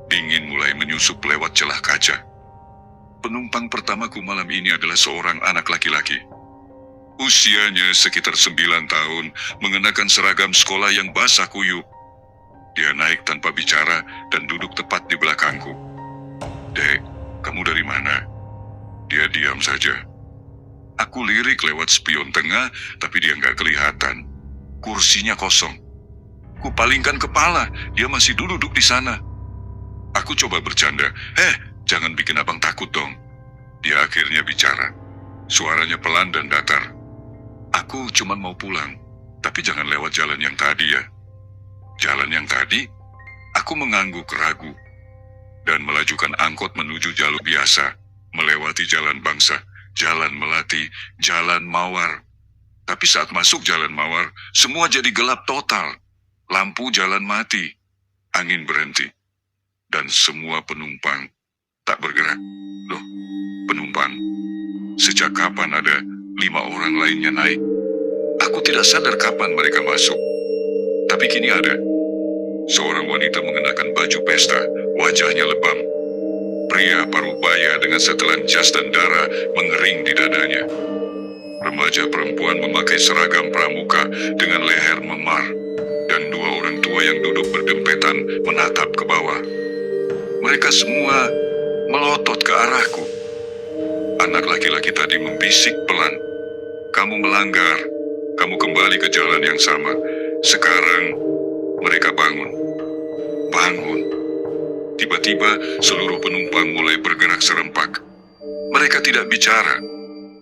Speaker 2: Dingin mulai menyusup lewat celah kaca. Penumpang pertamaku malam ini adalah seorang anak laki-laki. Usianya sekitar 9 tahun, mengenakan seragam sekolah yang basah kuyup. Dia naik tanpa bicara dan duduk tepat di belakangku. "Dek, kamu dari mana?" Dia diam saja. Aku lirik lewat spion tengah, tapi dia nggak kelihatan. Kursinya kosong. Kupalingkan kepala, dia masih duduk di sana. Aku coba bercanda, jangan bikin abang takut dong." Dia akhirnya bicara. Suaranya pelan dan datar. "Aku cuma mau pulang, tapi jangan lewat jalan yang tadi ya." Jalan yang tadi? Aku mengangguk ragu dan melajukan angkot menuju jalur biasa, melewati jalan bangsa, jalan melati, jalan mawar. Tapi saat masuk jalan mawar, semua jadi gelap total. Lampu jalan mati, angin berhenti, dan semua penumpang tak bergerak. Loh, penumpang? Sejak kapan ada 5 orang lainnya naik? Aku tidak sadar kapan mereka masuk. Tapi kini ada. Seorang wanita mengenakan baju pesta, wajahnya lebam. Pria parubaya dengan setelan jas dan darah mengering di dadanya. Remaja perempuan memakai seragam pramuka dengan leher memar, dan 2 orang tua yang duduk berdempetan menatap ke bawah. Mereka semua melotot ke arahku. Anak laki-laki tadi membisik pelan, "Kamu melanggar, kamu kembali ke jalan yang sama." Sekarang mereka bangun. Tiba-tiba seluruh penumpang mulai bergerak serempak. Mereka tidak bicara,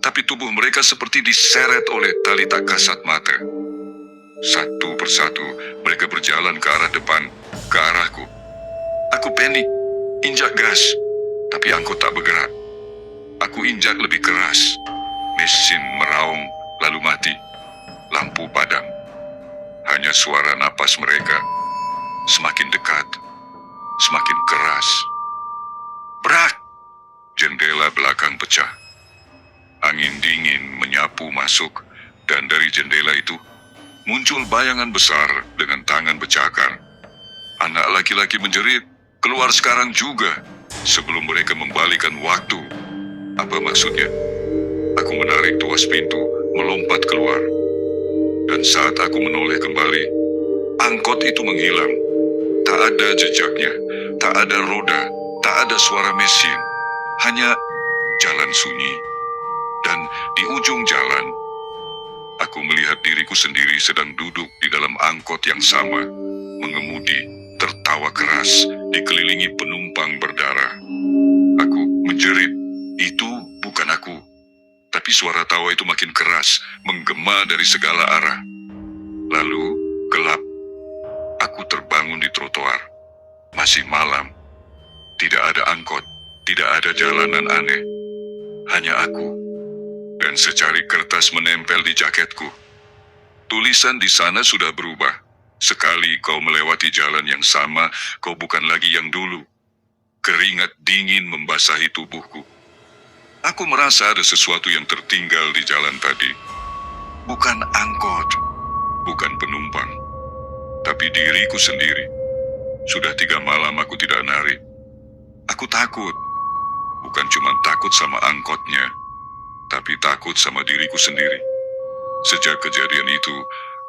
Speaker 2: tapi tubuh mereka seperti diseret oleh tali tak kasat mata. Satu persatu mereka berjalan ke arah depan, ke arahku. Aku panik, injak gas, tapi angkot tak bergerak. Aku injak lebih keras. Mesin meraung, lalu mati. Lampu padam. Hanya suara napas mereka. Semakin dekat, semakin keras. Brak! Jendela belakang pecah. Angin dingin menyapu masuk, dan dari jendela itu muncul bayangan besar dengan tangan bercakar. Anak laki-laki menjerit, "Keluar sekarang juga," sebelum mereka membalikan waktu. Apa maksudnya? Aku menarik tuas pintu, melompat keluar. Dan saat aku menoleh kembali, angkot itu menghilang. Tak ada jejaknya, tak ada roda, tak ada suara mesin. Hanya jalan sunyi. Dan di ujung jalan, aku melihat diriku sendiri sedang duduk di dalam angkot yang sama, mengemudi, tertawa keras, dikelilingi penumpang berdarah. Aku menjerit, itu bukan aku. Tapi suara tawa itu makin keras, menggema dari segala arah. Lalu, gelap. Aku terbangun di trotoar. Masih malam. Tidak ada angkot, tidak ada jalanan aneh. Hanya aku. Dan secari kertas menempel di jaketku. Tulisan di sana sudah berubah. Sekali kau melewati jalan yang sama, kau bukan lagi yang dulu. Keringat dingin membasahi tubuhku. Aku merasa ada sesuatu yang tertinggal di jalan tadi. Bukan angkot, bukan penumpang, tapi diriku sendiri. Sudah 3 malam aku tidak narik. Aku takut. Bukan cuma takut sama angkotnya, tapi takut sama diriku sendiri. Sejak kejadian itu,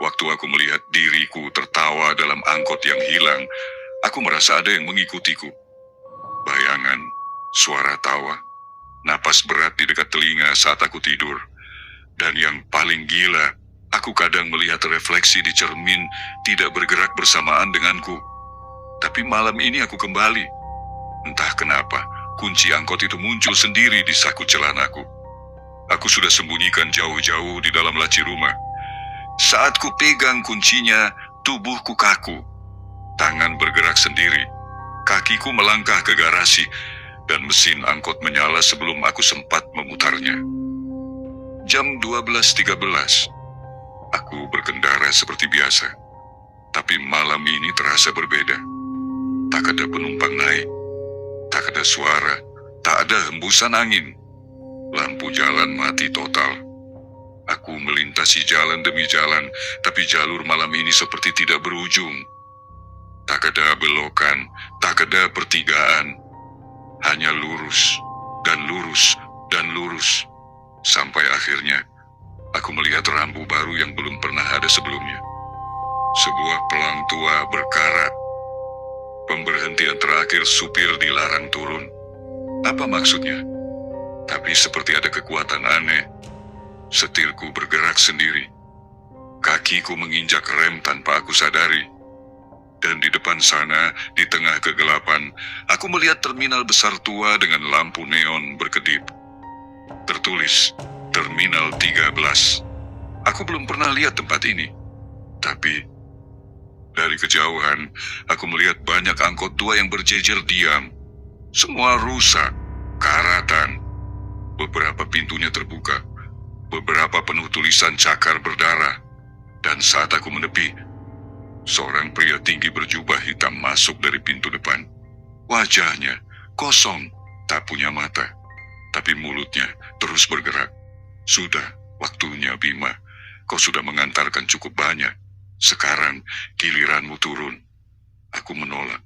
Speaker 2: waktu aku melihat diriku tertawa dalam angkot yang hilang, aku merasa ada yang mengikutiku. Bayangan, suara tawa, napas berat di dekat telinga saat aku tidur. Dan yang paling gila, aku kadang melihat refleksi di cermin tidak bergerak bersamaan denganku. Tapi malam ini aku kembali. Entah kenapa, kunci angkot itu muncul sendiri di saku celanaku. Aku sudah sembunyikan jauh-jauh di dalam laci rumah. Saat ku pegang kuncinya, tubuhku kaku. Tangan bergerak sendiri. Kakiku melangkah ke garasi, dan mesin angkot menyala sebelum aku sempat memutarnya. Jam 12.13. Aku berkendara seperti biasa. Tapi malam ini terasa berbeda. Tak ada penumpang naik. Tak ada suara. Tak ada hembusan angin. Lampu jalan mati total. Aku melintasi jalan demi jalan, tapi jalur malam ini seperti tidak berujung. Tak ada belokan, tak ada pertigaan. Hanya lurus, dan lurus, dan lurus. Sampai akhirnya, aku melihat rambu baru yang belum pernah ada sebelumnya. Sebuah pelang tua berkarat. Pemberhentian terakhir supir dilarang turun. Apa maksudnya? Tapi seperti ada kekuatan aneh. Setirku bergerak sendiri. Kakiku menginjak rem tanpa aku sadari. Dan di depan sana, di tengah kegelapan, aku melihat terminal besar tua dengan lampu neon berkedip. Tertulis, Terminal 13. Aku belum pernah lihat tempat ini. Tapi dari kejauhan, aku melihat banyak angkot tua yang berjejer diam. Semua rusak, karatan. Beberapa pintunya terbuka. Beberapa penuh tulisan cakar berdarah. Dan saat aku menepi, seorang pria tinggi berjubah hitam masuk dari pintu depan. Wajahnya kosong, tak punya mata. Tapi mulutnya terus bergerak. Sudah, waktunya Bima. Kau sudah mengantarkan cukup banyak. Sekarang giliranmu turun. Aku menolak.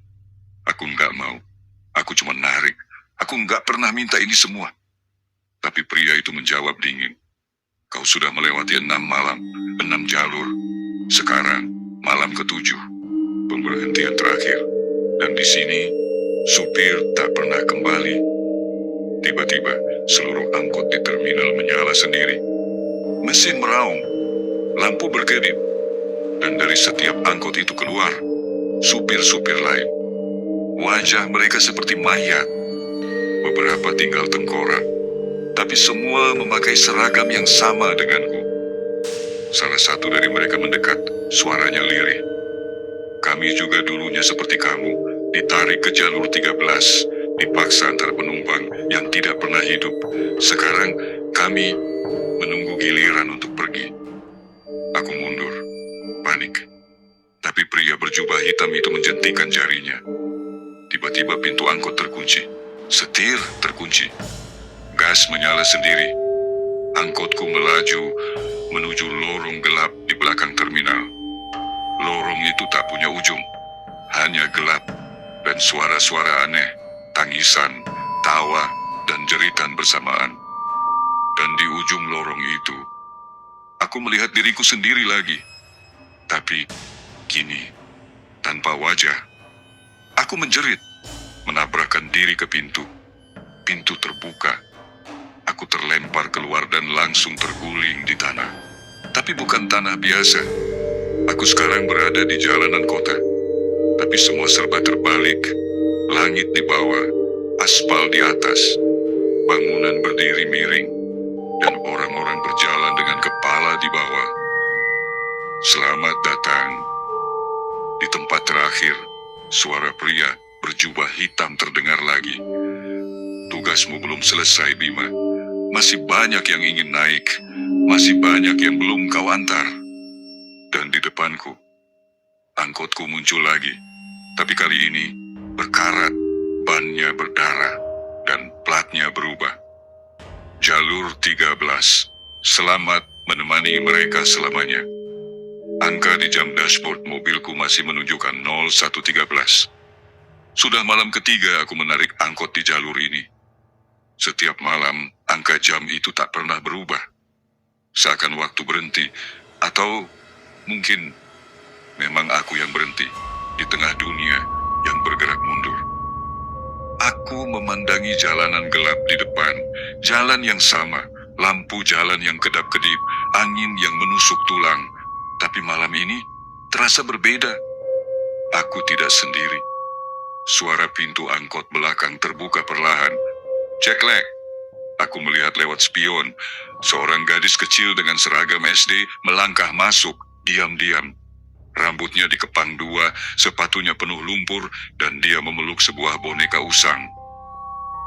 Speaker 2: Aku enggak mau. Aku cuma narik. Aku enggak pernah minta ini semua. Tapi pria itu menjawab dingin. Kau sudah melewati 6 malam, 6 jalur. Sekarang malam ke-7. Pemberhentian terakhir. Dan di sini, supir tak pernah kembali. Tiba-tiba, seluruh angkot di terminal menyala sendiri. Mesin meraung. Lampu berkedip. Dan dari setiap angkot itu keluar supir-supir lain. Wajah mereka seperti mayat. Beberapa tinggal tengkorak, tapi semua memakai seragam yang sama denganku. Salah satu dari mereka mendekat, suaranya lirih. Kami juga dulunya seperti kamu, ditarik ke jalur 13, dipaksa antar penumpang yang tidak pernah hidup. Sekarang kami menunggu giliran untuk pergi. Aku mundur. Panik. Tapi pria berjubah hitam itu menjentikan jarinya. Tiba-tiba pintu angkot terkunci. Setir terkunci. Gas menyala sendiri. Angkotku melaju menuju lorong gelap di belakang terminal. Lorong itu tak punya ujung. Hanya gelap dan suara-suara aneh. Tangisan, tawa, dan jeritan bersamaan. Dan di ujung lorong itu, aku melihat diriku sendiri lagi. Tapi, kini, tanpa wajah, aku menjerit, menabrakkan diri ke pintu. Pintu terbuka. Aku terlempar keluar dan langsung terguling di tanah. Tapi bukan tanah biasa. Aku sekarang berada di jalanan kota. Tapi semua serba terbalik. Langit di bawah, aspal di atas. Bangunan berdiri miring. Dan orang-orang berjalan dengan kepala di bawah. Selamat datang. Di tempat terakhir, suara pria berjubah hitam terdengar lagi. Tugasmu belum selesai, Bima. Masih banyak yang ingin naik. Masih banyak yang belum kau antar. Dan di depanku, angkotku muncul lagi. Tapi kali ini, berkarat, bannya berdarah, dan platnya berubah. Jalur 13. Selamat menemani mereka selamanya. Angka di jam dashboard mobilku masih menunjukkan 0113. Sudah malam ketiga aku menarik angkot di jalur ini. Setiap malam, angka jam itu tak pernah berubah. Seakan waktu berhenti, atau mungkin memang aku yang berhenti di tengah dunia yang bergerak mundur. Aku memandangi jalanan gelap di depan, jalan yang sama, lampu jalan yang kedap-kedip, angin yang menusuk tulang. Tapi malam ini terasa berbeda. Aku tidak sendiri. Suara pintu angkot belakang terbuka perlahan. Ceklek. Aku melihat lewat spion. Seorang gadis kecil dengan seragam SD melangkah masuk, diam-diam. Rambutnya dikepang dua, sepatunya penuh lumpur, dan dia memeluk sebuah boneka usang.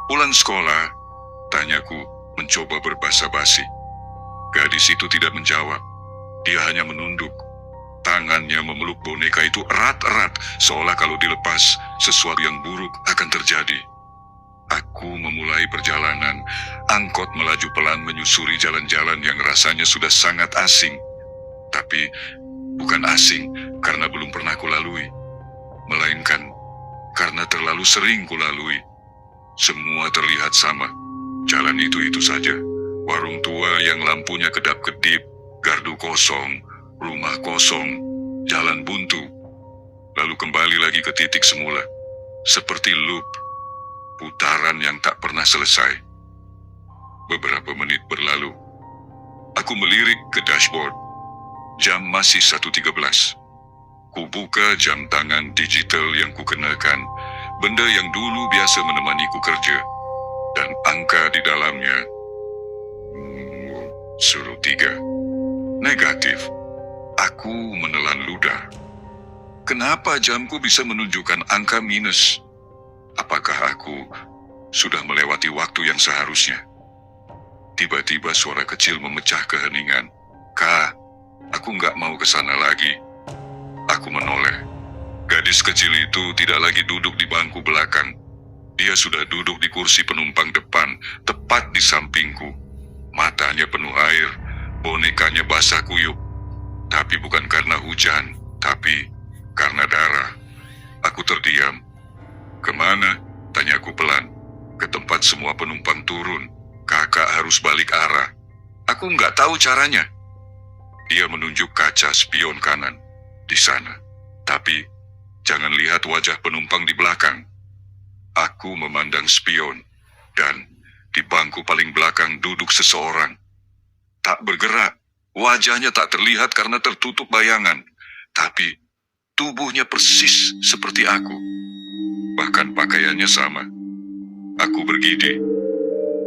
Speaker 2: Pulang sekolah, tanyaku mencoba berbasa-basi. Gadis itu tidak menjawab. Dia hanya menunduk. Tangannya memeluk boneka itu erat-erat, seolah kalau dilepas, sesuatu yang buruk akan terjadi. Aku memulai perjalanan. Angkot melaju pelan menyusuri jalan-jalan yang rasanya sudah sangat asing. Tapi bukan asing karena belum pernah kulalui, melainkan karena terlalu sering kulalui. Semua terlihat sama. Jalan itu saja. Warung tua yang lampunya kedap-kedip, gardu kosong, rumah kosong, jalan buntu. Lalu kembali lagi ke titik semula. Seperti loop, putaran yang tak pernah selesai. Beberapa menit berlalu. Aku melirik ke dashboard. Jam masih 1.13. Kubuka jam tangan digital yang kukenakan, benda yang dulu biasa menemaniku kerja, dan angka di dalamnya suruh 3. Negatif. Aku menelan ludah. Kenapa jamku bisa menunjukkan angka minus? Apakah aku sudah melewati waktu yang seharusnya? Tiba-tiba suara kecil memecah keheningan. Kak, aku nggak mau ke sana lagi. Aku menoleh. Gadis kecil itu tidak lagi duduk di bangku belakang. Dia sudah duduk di kursi penumpang depan, tepat di sampingku. Matanya penuh air, bonekanya basah kuyup. Tapi bukan karena hujan, tapi karena darah. Aku terdiam. Kemana? Tanyaku pelan. Ke tempat semua penumpang turun. Kakak harus balik arah. Aku nggak tahu caranya. Dia menunjuk kaca spion kanan. Di sana. Tapi jangan lihat wajah penumpang di belakang. Aku memandang spion. Dan di bangku paling belakang duduk seseorang. Tak bergerak. Wajahnya tak terlihat karena tertutup bayangan. Tapi tubuhnya persis seperti aku. Bahkan pakaiannya sama. Aku bergidi.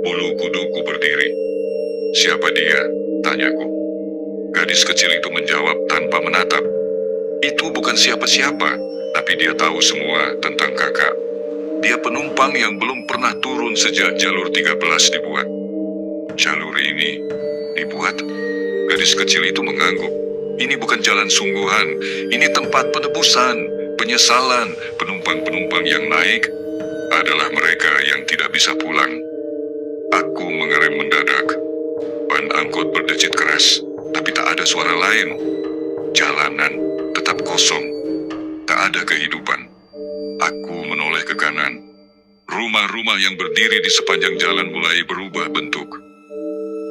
Speaker 2: Bulu kuduku berdiri. Siapa dia? Tanyaku. Gadis kecil itu menjawab tanpa menatap. Itu bukan siapa-siapa, tapi dia tahu semua tentang kakak. Dia penumpang yang belum pernah turun sejak jalur 13 dibuat. Jalur ini dibuat? Gadis kecil itu mengangguk. Ini bukan jalan sungguhan, ini tempat penebusan, penyesalan. Penumpang-penumpang yang naik adalah mereka yang tidak bisa pulang. Aku mengerem mendadak. Ban angkot berdecit keras, tapi tak ada suara lain. Jalanan tetap kosong. Tak ada kehidupan. Aku menoleh ke kanan. Rumah-rumah yang berdiri di sepanjang jalan mulai berubah bentuk.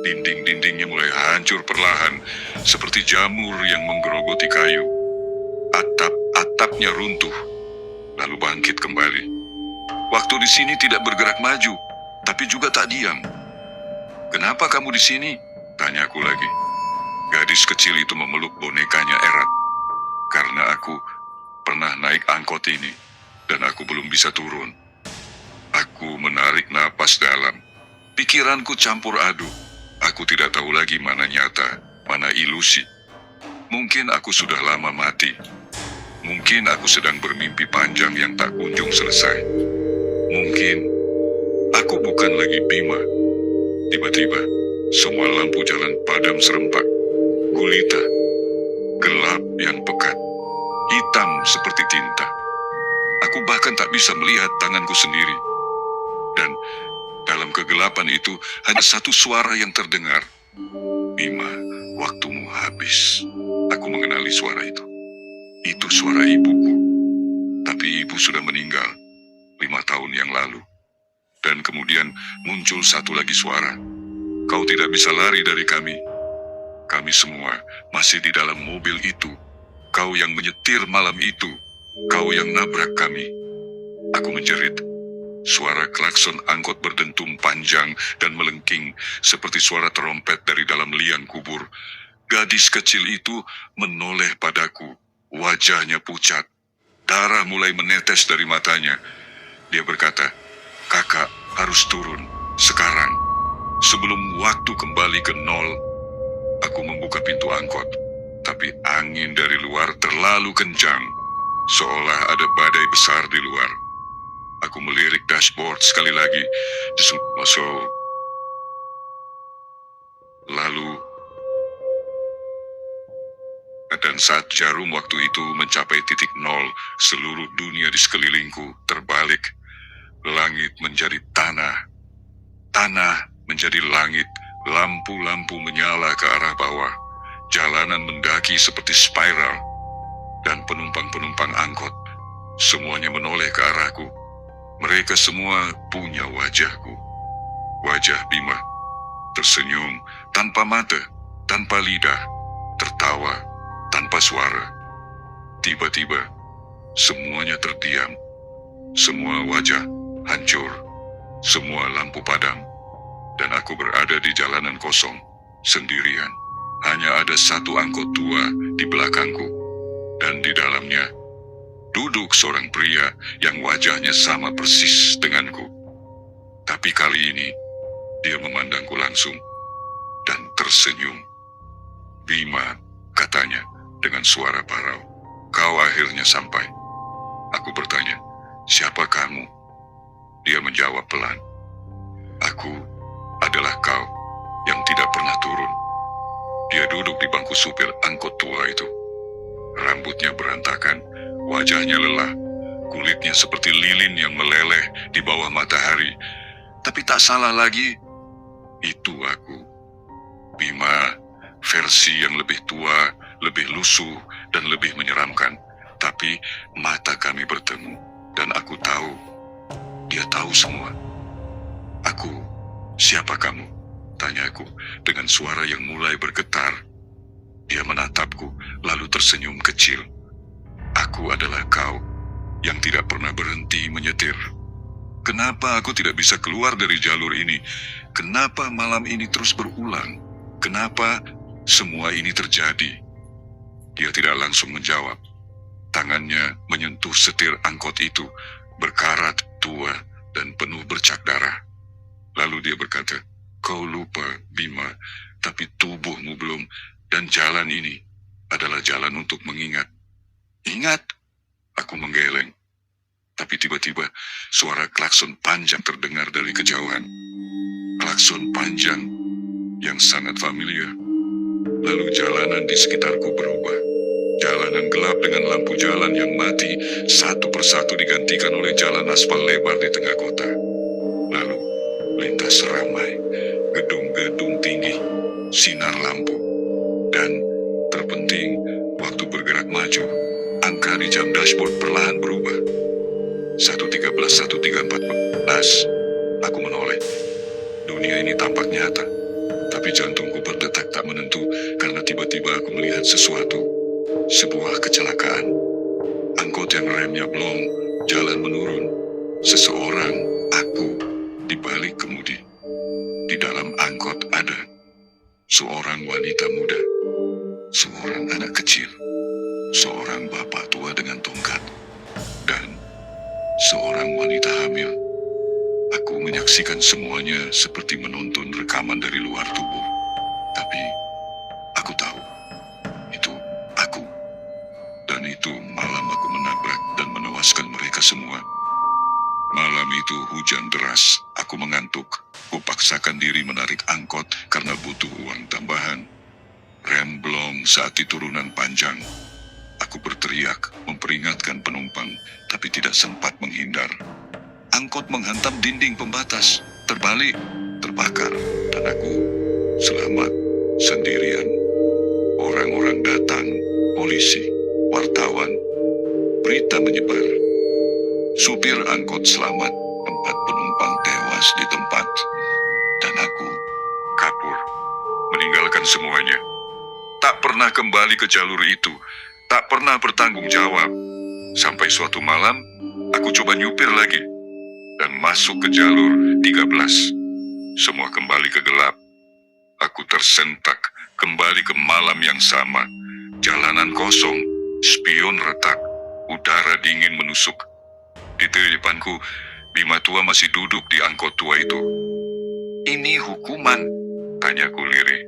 Speaker 2: Dinding-dindingnya mulai hancur perlahan, seperti jamur yang menggerogoti kayu. Atap-atapnya runtuh, lalu bangkit kembali. Waktu di sini tidak bergerak maju, tapi juga tak diam. Kenapa kamu di sini? Tanyaku lagi. Gadis kecil itu memeluk bonekanya erat. Karena aku pernah naik angkot ini, dan aku belum bisa turun. Aku menarik napas dalam. Pikiranku campur aduk. Aku tidak tahu lagi mana nyata, mana ilusi. Mungkin aku sudah lama mati. Mungkin aku sedang bermimpi panjang yang tak kunjung selesai. Mungkin aku bukan lagi Bima. Tiba-tiba, semua lampu jalan padam serempak. Gulita, gelap yang pekat, hitam seperti tinta. Aku bahkan tak bisa melihat tanganku sendiri. Dan dalam kegelapan itu hanya satu suara yang terdengar. Bima, waktumu habis. Aku mengenali suara itu. Itu suara ibuku. Tapi ibu sudah meninggal 5 tahun yang lalu. Dan kemudian muncul satu lagi suara. Kau tidak bisa lari dari kami. Kami semua masih di dalam mobil itu. Kau yang menyetir malam itu. Kau yang nabrak kami. Aku menjerit. Suara klakson angkot berdentum panjang dan melengking seperti suara trompet dari dalam liang kubur. Gadis kecil itu menoleh padaku. Wajahnya pucat. Darah mulai menetes dari matanya. Dia berkata, "Kakak harus turun sekarang. Sebelum waktu kembali ke nol." Aku membuka pintu angkot, tapi angin dari luar terlalu kencang, seolah ada badai besar di luar. Aku melirik dashboard sekali lagi, lalu, dan saat jarum waktu itu mencapai titik nol, seluruh dunia di sekelilingku terbalik. Langit menjadi tanah, tanah menjadi langit, lampu-lampu menyala ke arah bawah, jalanan mendaki seperti spiral, dan penumpang-penumpang angkot semuanya menoleh ke arahku. Mereka semua punya wajahku. Wajah Bima, tersenyum tanpa mata, tanpa lidah, tertawa tanpa suara. Tiba-tiba, semuanya terdiam. Semua wajah hancur, semua lampu padam, dan aku berada di jalanan kosong, sendirian. Hanya ada satu angkot tua di belakangku, dan di dalamnya duduk seorang pria yang wajahnya sama persis denganku. Tapi kali ini, dia memandangku langsung dan tersenyum. "Bima," katanya dengan suara parau, "kau akhirnya sampai." Aku bertanya, "Siapa kamu?" Dia menjawab pelan, "Aku adalah kau yang tidak pernah turun." Dia duduk di bangku supir angkot tua itu. Rambutnya berantakan, wajahnya lelah, kulitnya seperti lilin yang meleleh di bawah matahari. Tapi tak salah lagi, itu aku. Bima, versi yang lebih tua, lebih lusuh, dan lebih menyeramkan. Tapi mata kami bertemu, dan aku tahu, dia tahu semua. "Aku, siapa kamu?" tanyaku dengan suara yang mulai bergetar. Dia menatapku, lalu tersenyum kecil. "Aku adalah kau yang tidak pernah berhenti menyetir. Kenapa aku tidak bisa keluar dari jalur ini? Kenapa malam ini terus berulang? Kenapa semua ini terjadi?" Dia tidak langsung menjawab. Tangannya menyentuh setir angkot itu, berkarat, tua, dan penuh bercak darah. Lalu dia berkata, "Kau lupa, Bima, tapi tubuhmu belum, dan jalan ini adalah jalan untuk mengingat." "Ingat?" Aku menggeleng. Tapi tiba-tiba suara klakson panjang terdengar dari kejauhan. Klakson panjang yang sangat familiar. Lalu jalanan di sekitarku berubah. Jalanan gelap dengan lampu jalan yang mati satu persatu digantikan oleh jalan aspal lebar di tengah kota. Lalu lintas ramai, gedung-gedung tinggi, sinar lampu, dan terpenting waktu bergerak maju. Angka di jam dashboard perlahan berubah. 1.13, 1.3.14. Aku menoleh. Dunia ini tampak nyata, tapi jantungku berdetak tak menentu karena tiba-tiba aku melihat sesuatu. Sebuah kecelakaan. Angkot yang remnya blong, jalan menurun. Seseorang, aku, di balik kemudi. Di dalam angkot ada seorang wanita muda, seorang anak kecil, seorang bapak tua dengan tongkat, dan seorang wanita hamil. Aku menyaksikan semuanya seperti menonton rekaman dari luar tubuh. Tapi aku tahu, itu aku. Dan itu malam aku menabrak dan menewaskan mereka semua. Malam itu hujan deras, aku mengantuk. Kupaksakan diri menarik angkot karena butuh uang tambahan. Rem blong saat di turunan panjang. Aku berteriak memperingatkan penumpang, tapi tidak sempat menghindar. Angkot menghantam dinding pembatas, terbalik, terbakar, dan aku selamat sendirian. polisi, wartawan, berita menyebar. Supir angkot selamat, 4 penumpang tewas di tempat. Dan aku kabur, meninggalkan semuanya. Tak pernah kembali ke jalur itu, tak pernah bertanggung jawab. Sampai suatu malam, aku coba nyupir lagi dan masuk ke jalur 13. Semua kembali ke gelap. Aku tersentak kembali ke malam yang sama. Jalanan kosong, spion retak, udara dingin menusuk. Di depanku, Bima tua masih duduk di angkot tua itu. "Ini hukuman?" tanyaku lirih.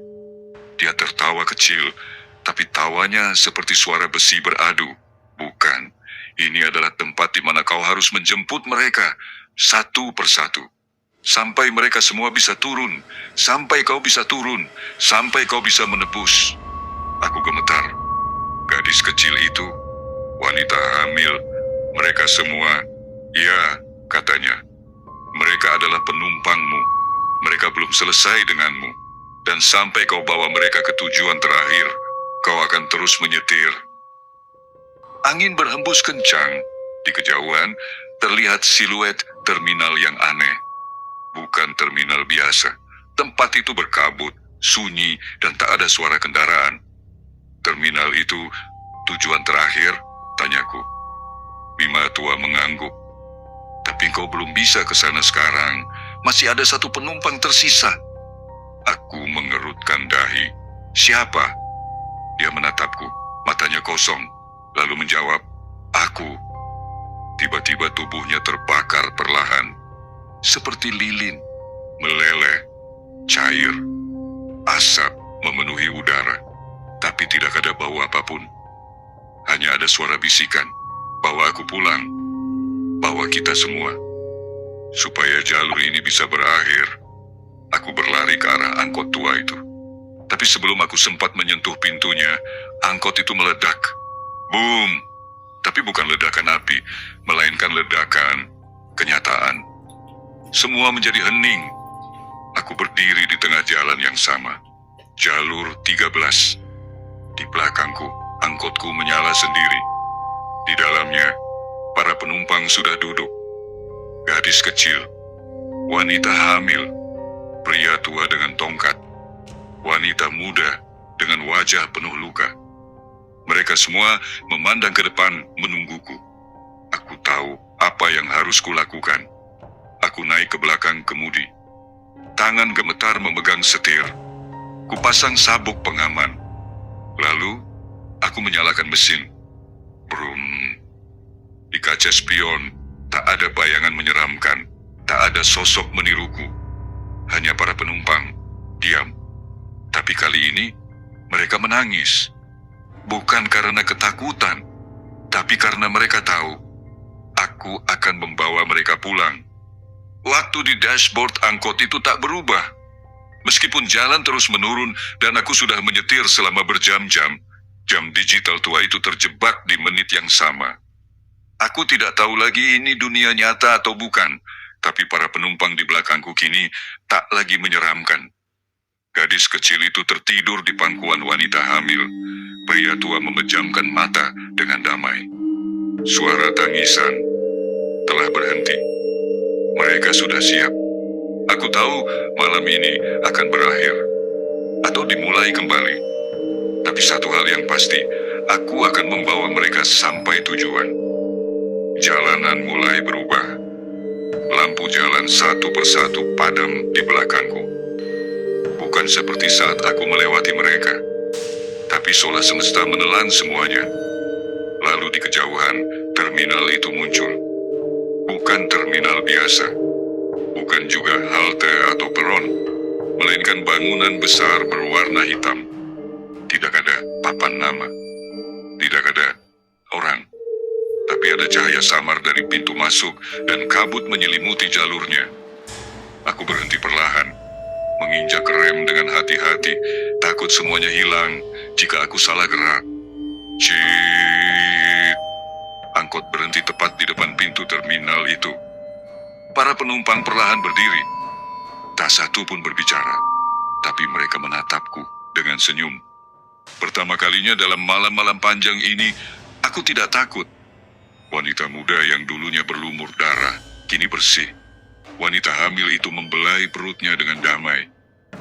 Speaker 2: Dia tertawa kecil, tapi tawanya seperti suara besi beradu. "Bukan, ini adalah tempat di mana kau harus menjemput mereka, satu persatu. Sampai mereka semua bisa turun, sampai kau bisa turun, sampai kau bisa menebus." Aku gemetar. Gadis kecil itu, wanita hamil, mereka semua, ya, katanya. Mereka adalah penumpangmu. Mereka belum selesai denganmu. Dan sampai kau bawa mereka ke tujuan terakhir, kau akan terus menyetir. Angin berhembus kencang. Di kejauhan, terlihat siluet terminal yang aneh. Bukan terminal biasa. Tempat itu berkabut, sunyi, dan tak ada suara kendaraan. "Terminal itu tujuan terakhir?" tanyaku. Bima tua mengangguk. "Tapi kau belum bisa ke sana sekarang. Masih ada 1 penumpang tersisa." Aku mengerutkan dahi. "Siapa?" Dia menatapku, matanya kosong, lalu menjawab, "Aku." Tiba-tiba tubuhnya terbakar perlahan, seperti lilin, meleleh, cair. Asap memenuhi udara, tapi tidak ada bau apapun. Hanya ada suara bisikan, "Bawa aku pulang, bawa kita semua." Supaya jalur ini bisa berakhir, aku berlari ke arah angkot tua itu. Tapi sebelum aku sempat menyentuh pintunya, angkot itu meledak. Boom! Tapi bukan ledakan api, melainkan ledakan kenyataan. Semua menjadi hening. Aku berdiri di tengah jalan yang sama. Jalur 13. Di belakangku, angkotku menyala sendiri. Di dalamnya, para penumpang sudah duduk. Gadis kecil, wanita hamil, pria tua dengan tongkat, wanita muda dengan wajah penuh luka. Mereka semua memandang ke depan menungguku. Aku tahu apa yang harus kulakukan. Aku naik ke belakang kemudi. Tangan gemetar memegang setir. Kupasang sabuk pengaman. Lalu, aku menyalakan mesin. Brum. Di kaca spion, tak ada bayangan menyeramkan. Tak ada sosok meniruku. Hanya para penumpang, diam. Tapi kali ini, mereka menangis. Bukan karena ketakutan, tapi karena mereka tahu, aku akan membawa mereka pulang. Waktu di dashboard angkot itu tak berubah. Meskipun jalan terus menurun dan aku sudah menyetir selama berjam-jam, jam digital tua itu terjebak di menit yang sama. Aku tidak tahu lagi ini dunia nyata atau bukan, tapi para penumpang di belakangku kini tak lagi menyeramkan. Gadis kecil itu tertidur di pangkuan wanita hamil. Pria tua memejamkan mata dengan damai. Suara tangisan telah berhenti. Mereka sudah siap. Aku tahu malam ini akan berakhir atau dimulai kembali. Tapi satu hal yang pasti, aku akan membawa mereka sampai tujuan. Jalanan mulai berubah. Lampu jalan satu persatu padam di belakangku. Bukan seperti saat aku melewati mereka, tapi sola semesta menelan semuanya. Lalu di kejauhan, terminal itu muncul. Bukan terminal biasa, bukan juga halte atau peron, melainkan bangunan besar berwarna hitam. Tidak ada papan nama, tidak ada orang, tapi ada cahaya samar dari pintu masuk dan kabut menyelimuti jalurnya. Aku berhenti perlahan, menginjak rem dengan hati-hati, takut semuanya hilang jika aku salah gerak. Cit! Angkot berhenti tepat di depan pintu terminal itu. Para penumpang perlahan berdiri. Tak satu pun berbicara, tapi mereka menatapku dengan senyum. Pertama kalinya dalam malam-malam panjang ini, aku tidak takut. Wanita muda yang dulunya berlumur darah, kini bersih. Wanita hamil itu membelai perutnya dengan damai.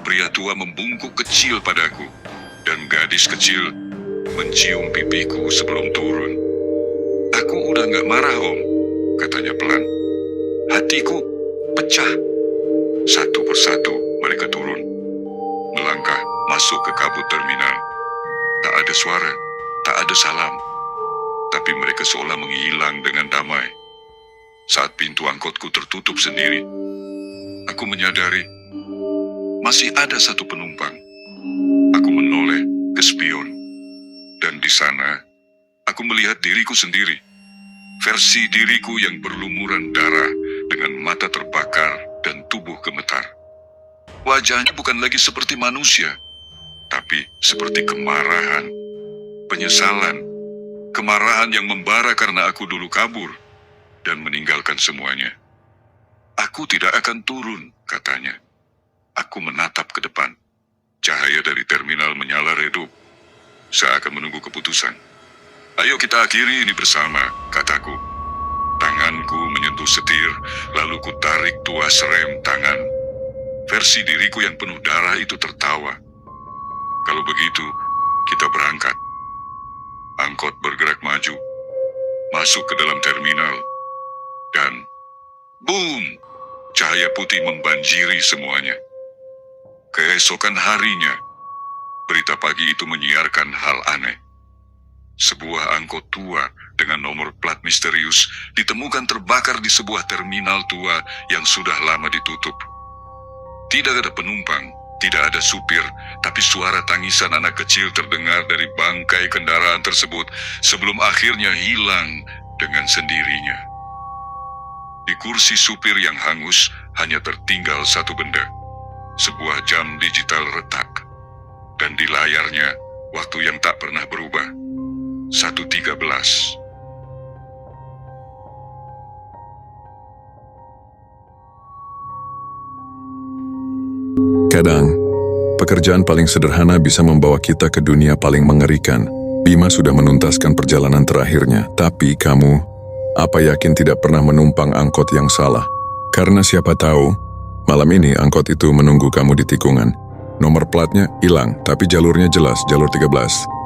Speaker 2: Pria tua membungkuk kecil padaku, dan gadis kecil mencium pipiku sebelum turun. Aku udah gak marah, Om, katanya pelan. Hatiku pecah. Satu persatu mereka turun, melangkah masuk ke kabut terminal. Tak ada suara, tak ada salam, tapi mereka seolah menghilang dengan damai. Saat pintu angkotku tertutup sendiri, aku menyadari masih ada satu penumpang. Aku menoleh ke spion, dan di sana aku melihat diriku sendiri. Versi diriku yang berlumuran darah dengan mata terbakar dan tubuh gemetar. Wajahnya bukan lagi seperti manusia, tapi seperti kemarahan, penyesalan, kemarahan yang membara karena aku dulu kabur dan meninggalkan semuanya. Aku tidak akan turun, katanya. Aku menatap ke depan. Cahaya dari terminal menyala redup. Saya akan menunggu keputusan. Ayo kita akhiri ini bersama, kataku. Tanganku menyentuh setir, lalu ku tarik tuas rem tangan. Versi diriku yang penuh darah itu tertawa. Kalau begitu, kita berangkat. Angkot bergerak maju, masuk ke dalam terminal, dan boom! Cahaya putih membanjiri semuanya. Keesokan harinya, berita pagi itu menyiarkan hal aneh. Sebuah angkot tua dengan nomor plat misterius ditemukan terbakar di sebuah terminal tua yang sudah lama ditutup. Tidak ada penumpang, tidak ada supir, tapi suara tangisan anak kecil terdengar dari bangkai kendaraan tersebut sebelum akhirnya hilang dengan sendirinya. Di kursi supir yang hangus hanya tertinggal satu benda, sebuah jam digital retak. Dan di layarnya, waktu yang tak pernah berubah, 1.13.
Speaker 1: Kadang, pekerjaan paling sederhana bisa membawa kita ke dunia paling mengerikan. Bima sudah menuntaskan perjalanan terakhirnya, tapi kamu, apa yakin tidak pernah menumpang angkot yang salah? Karena siapa tahu, malam ini angkot itu menunggu kamu di tikungan. Nomor platnya hilang, tapi jalurnya jelas, jalur 13.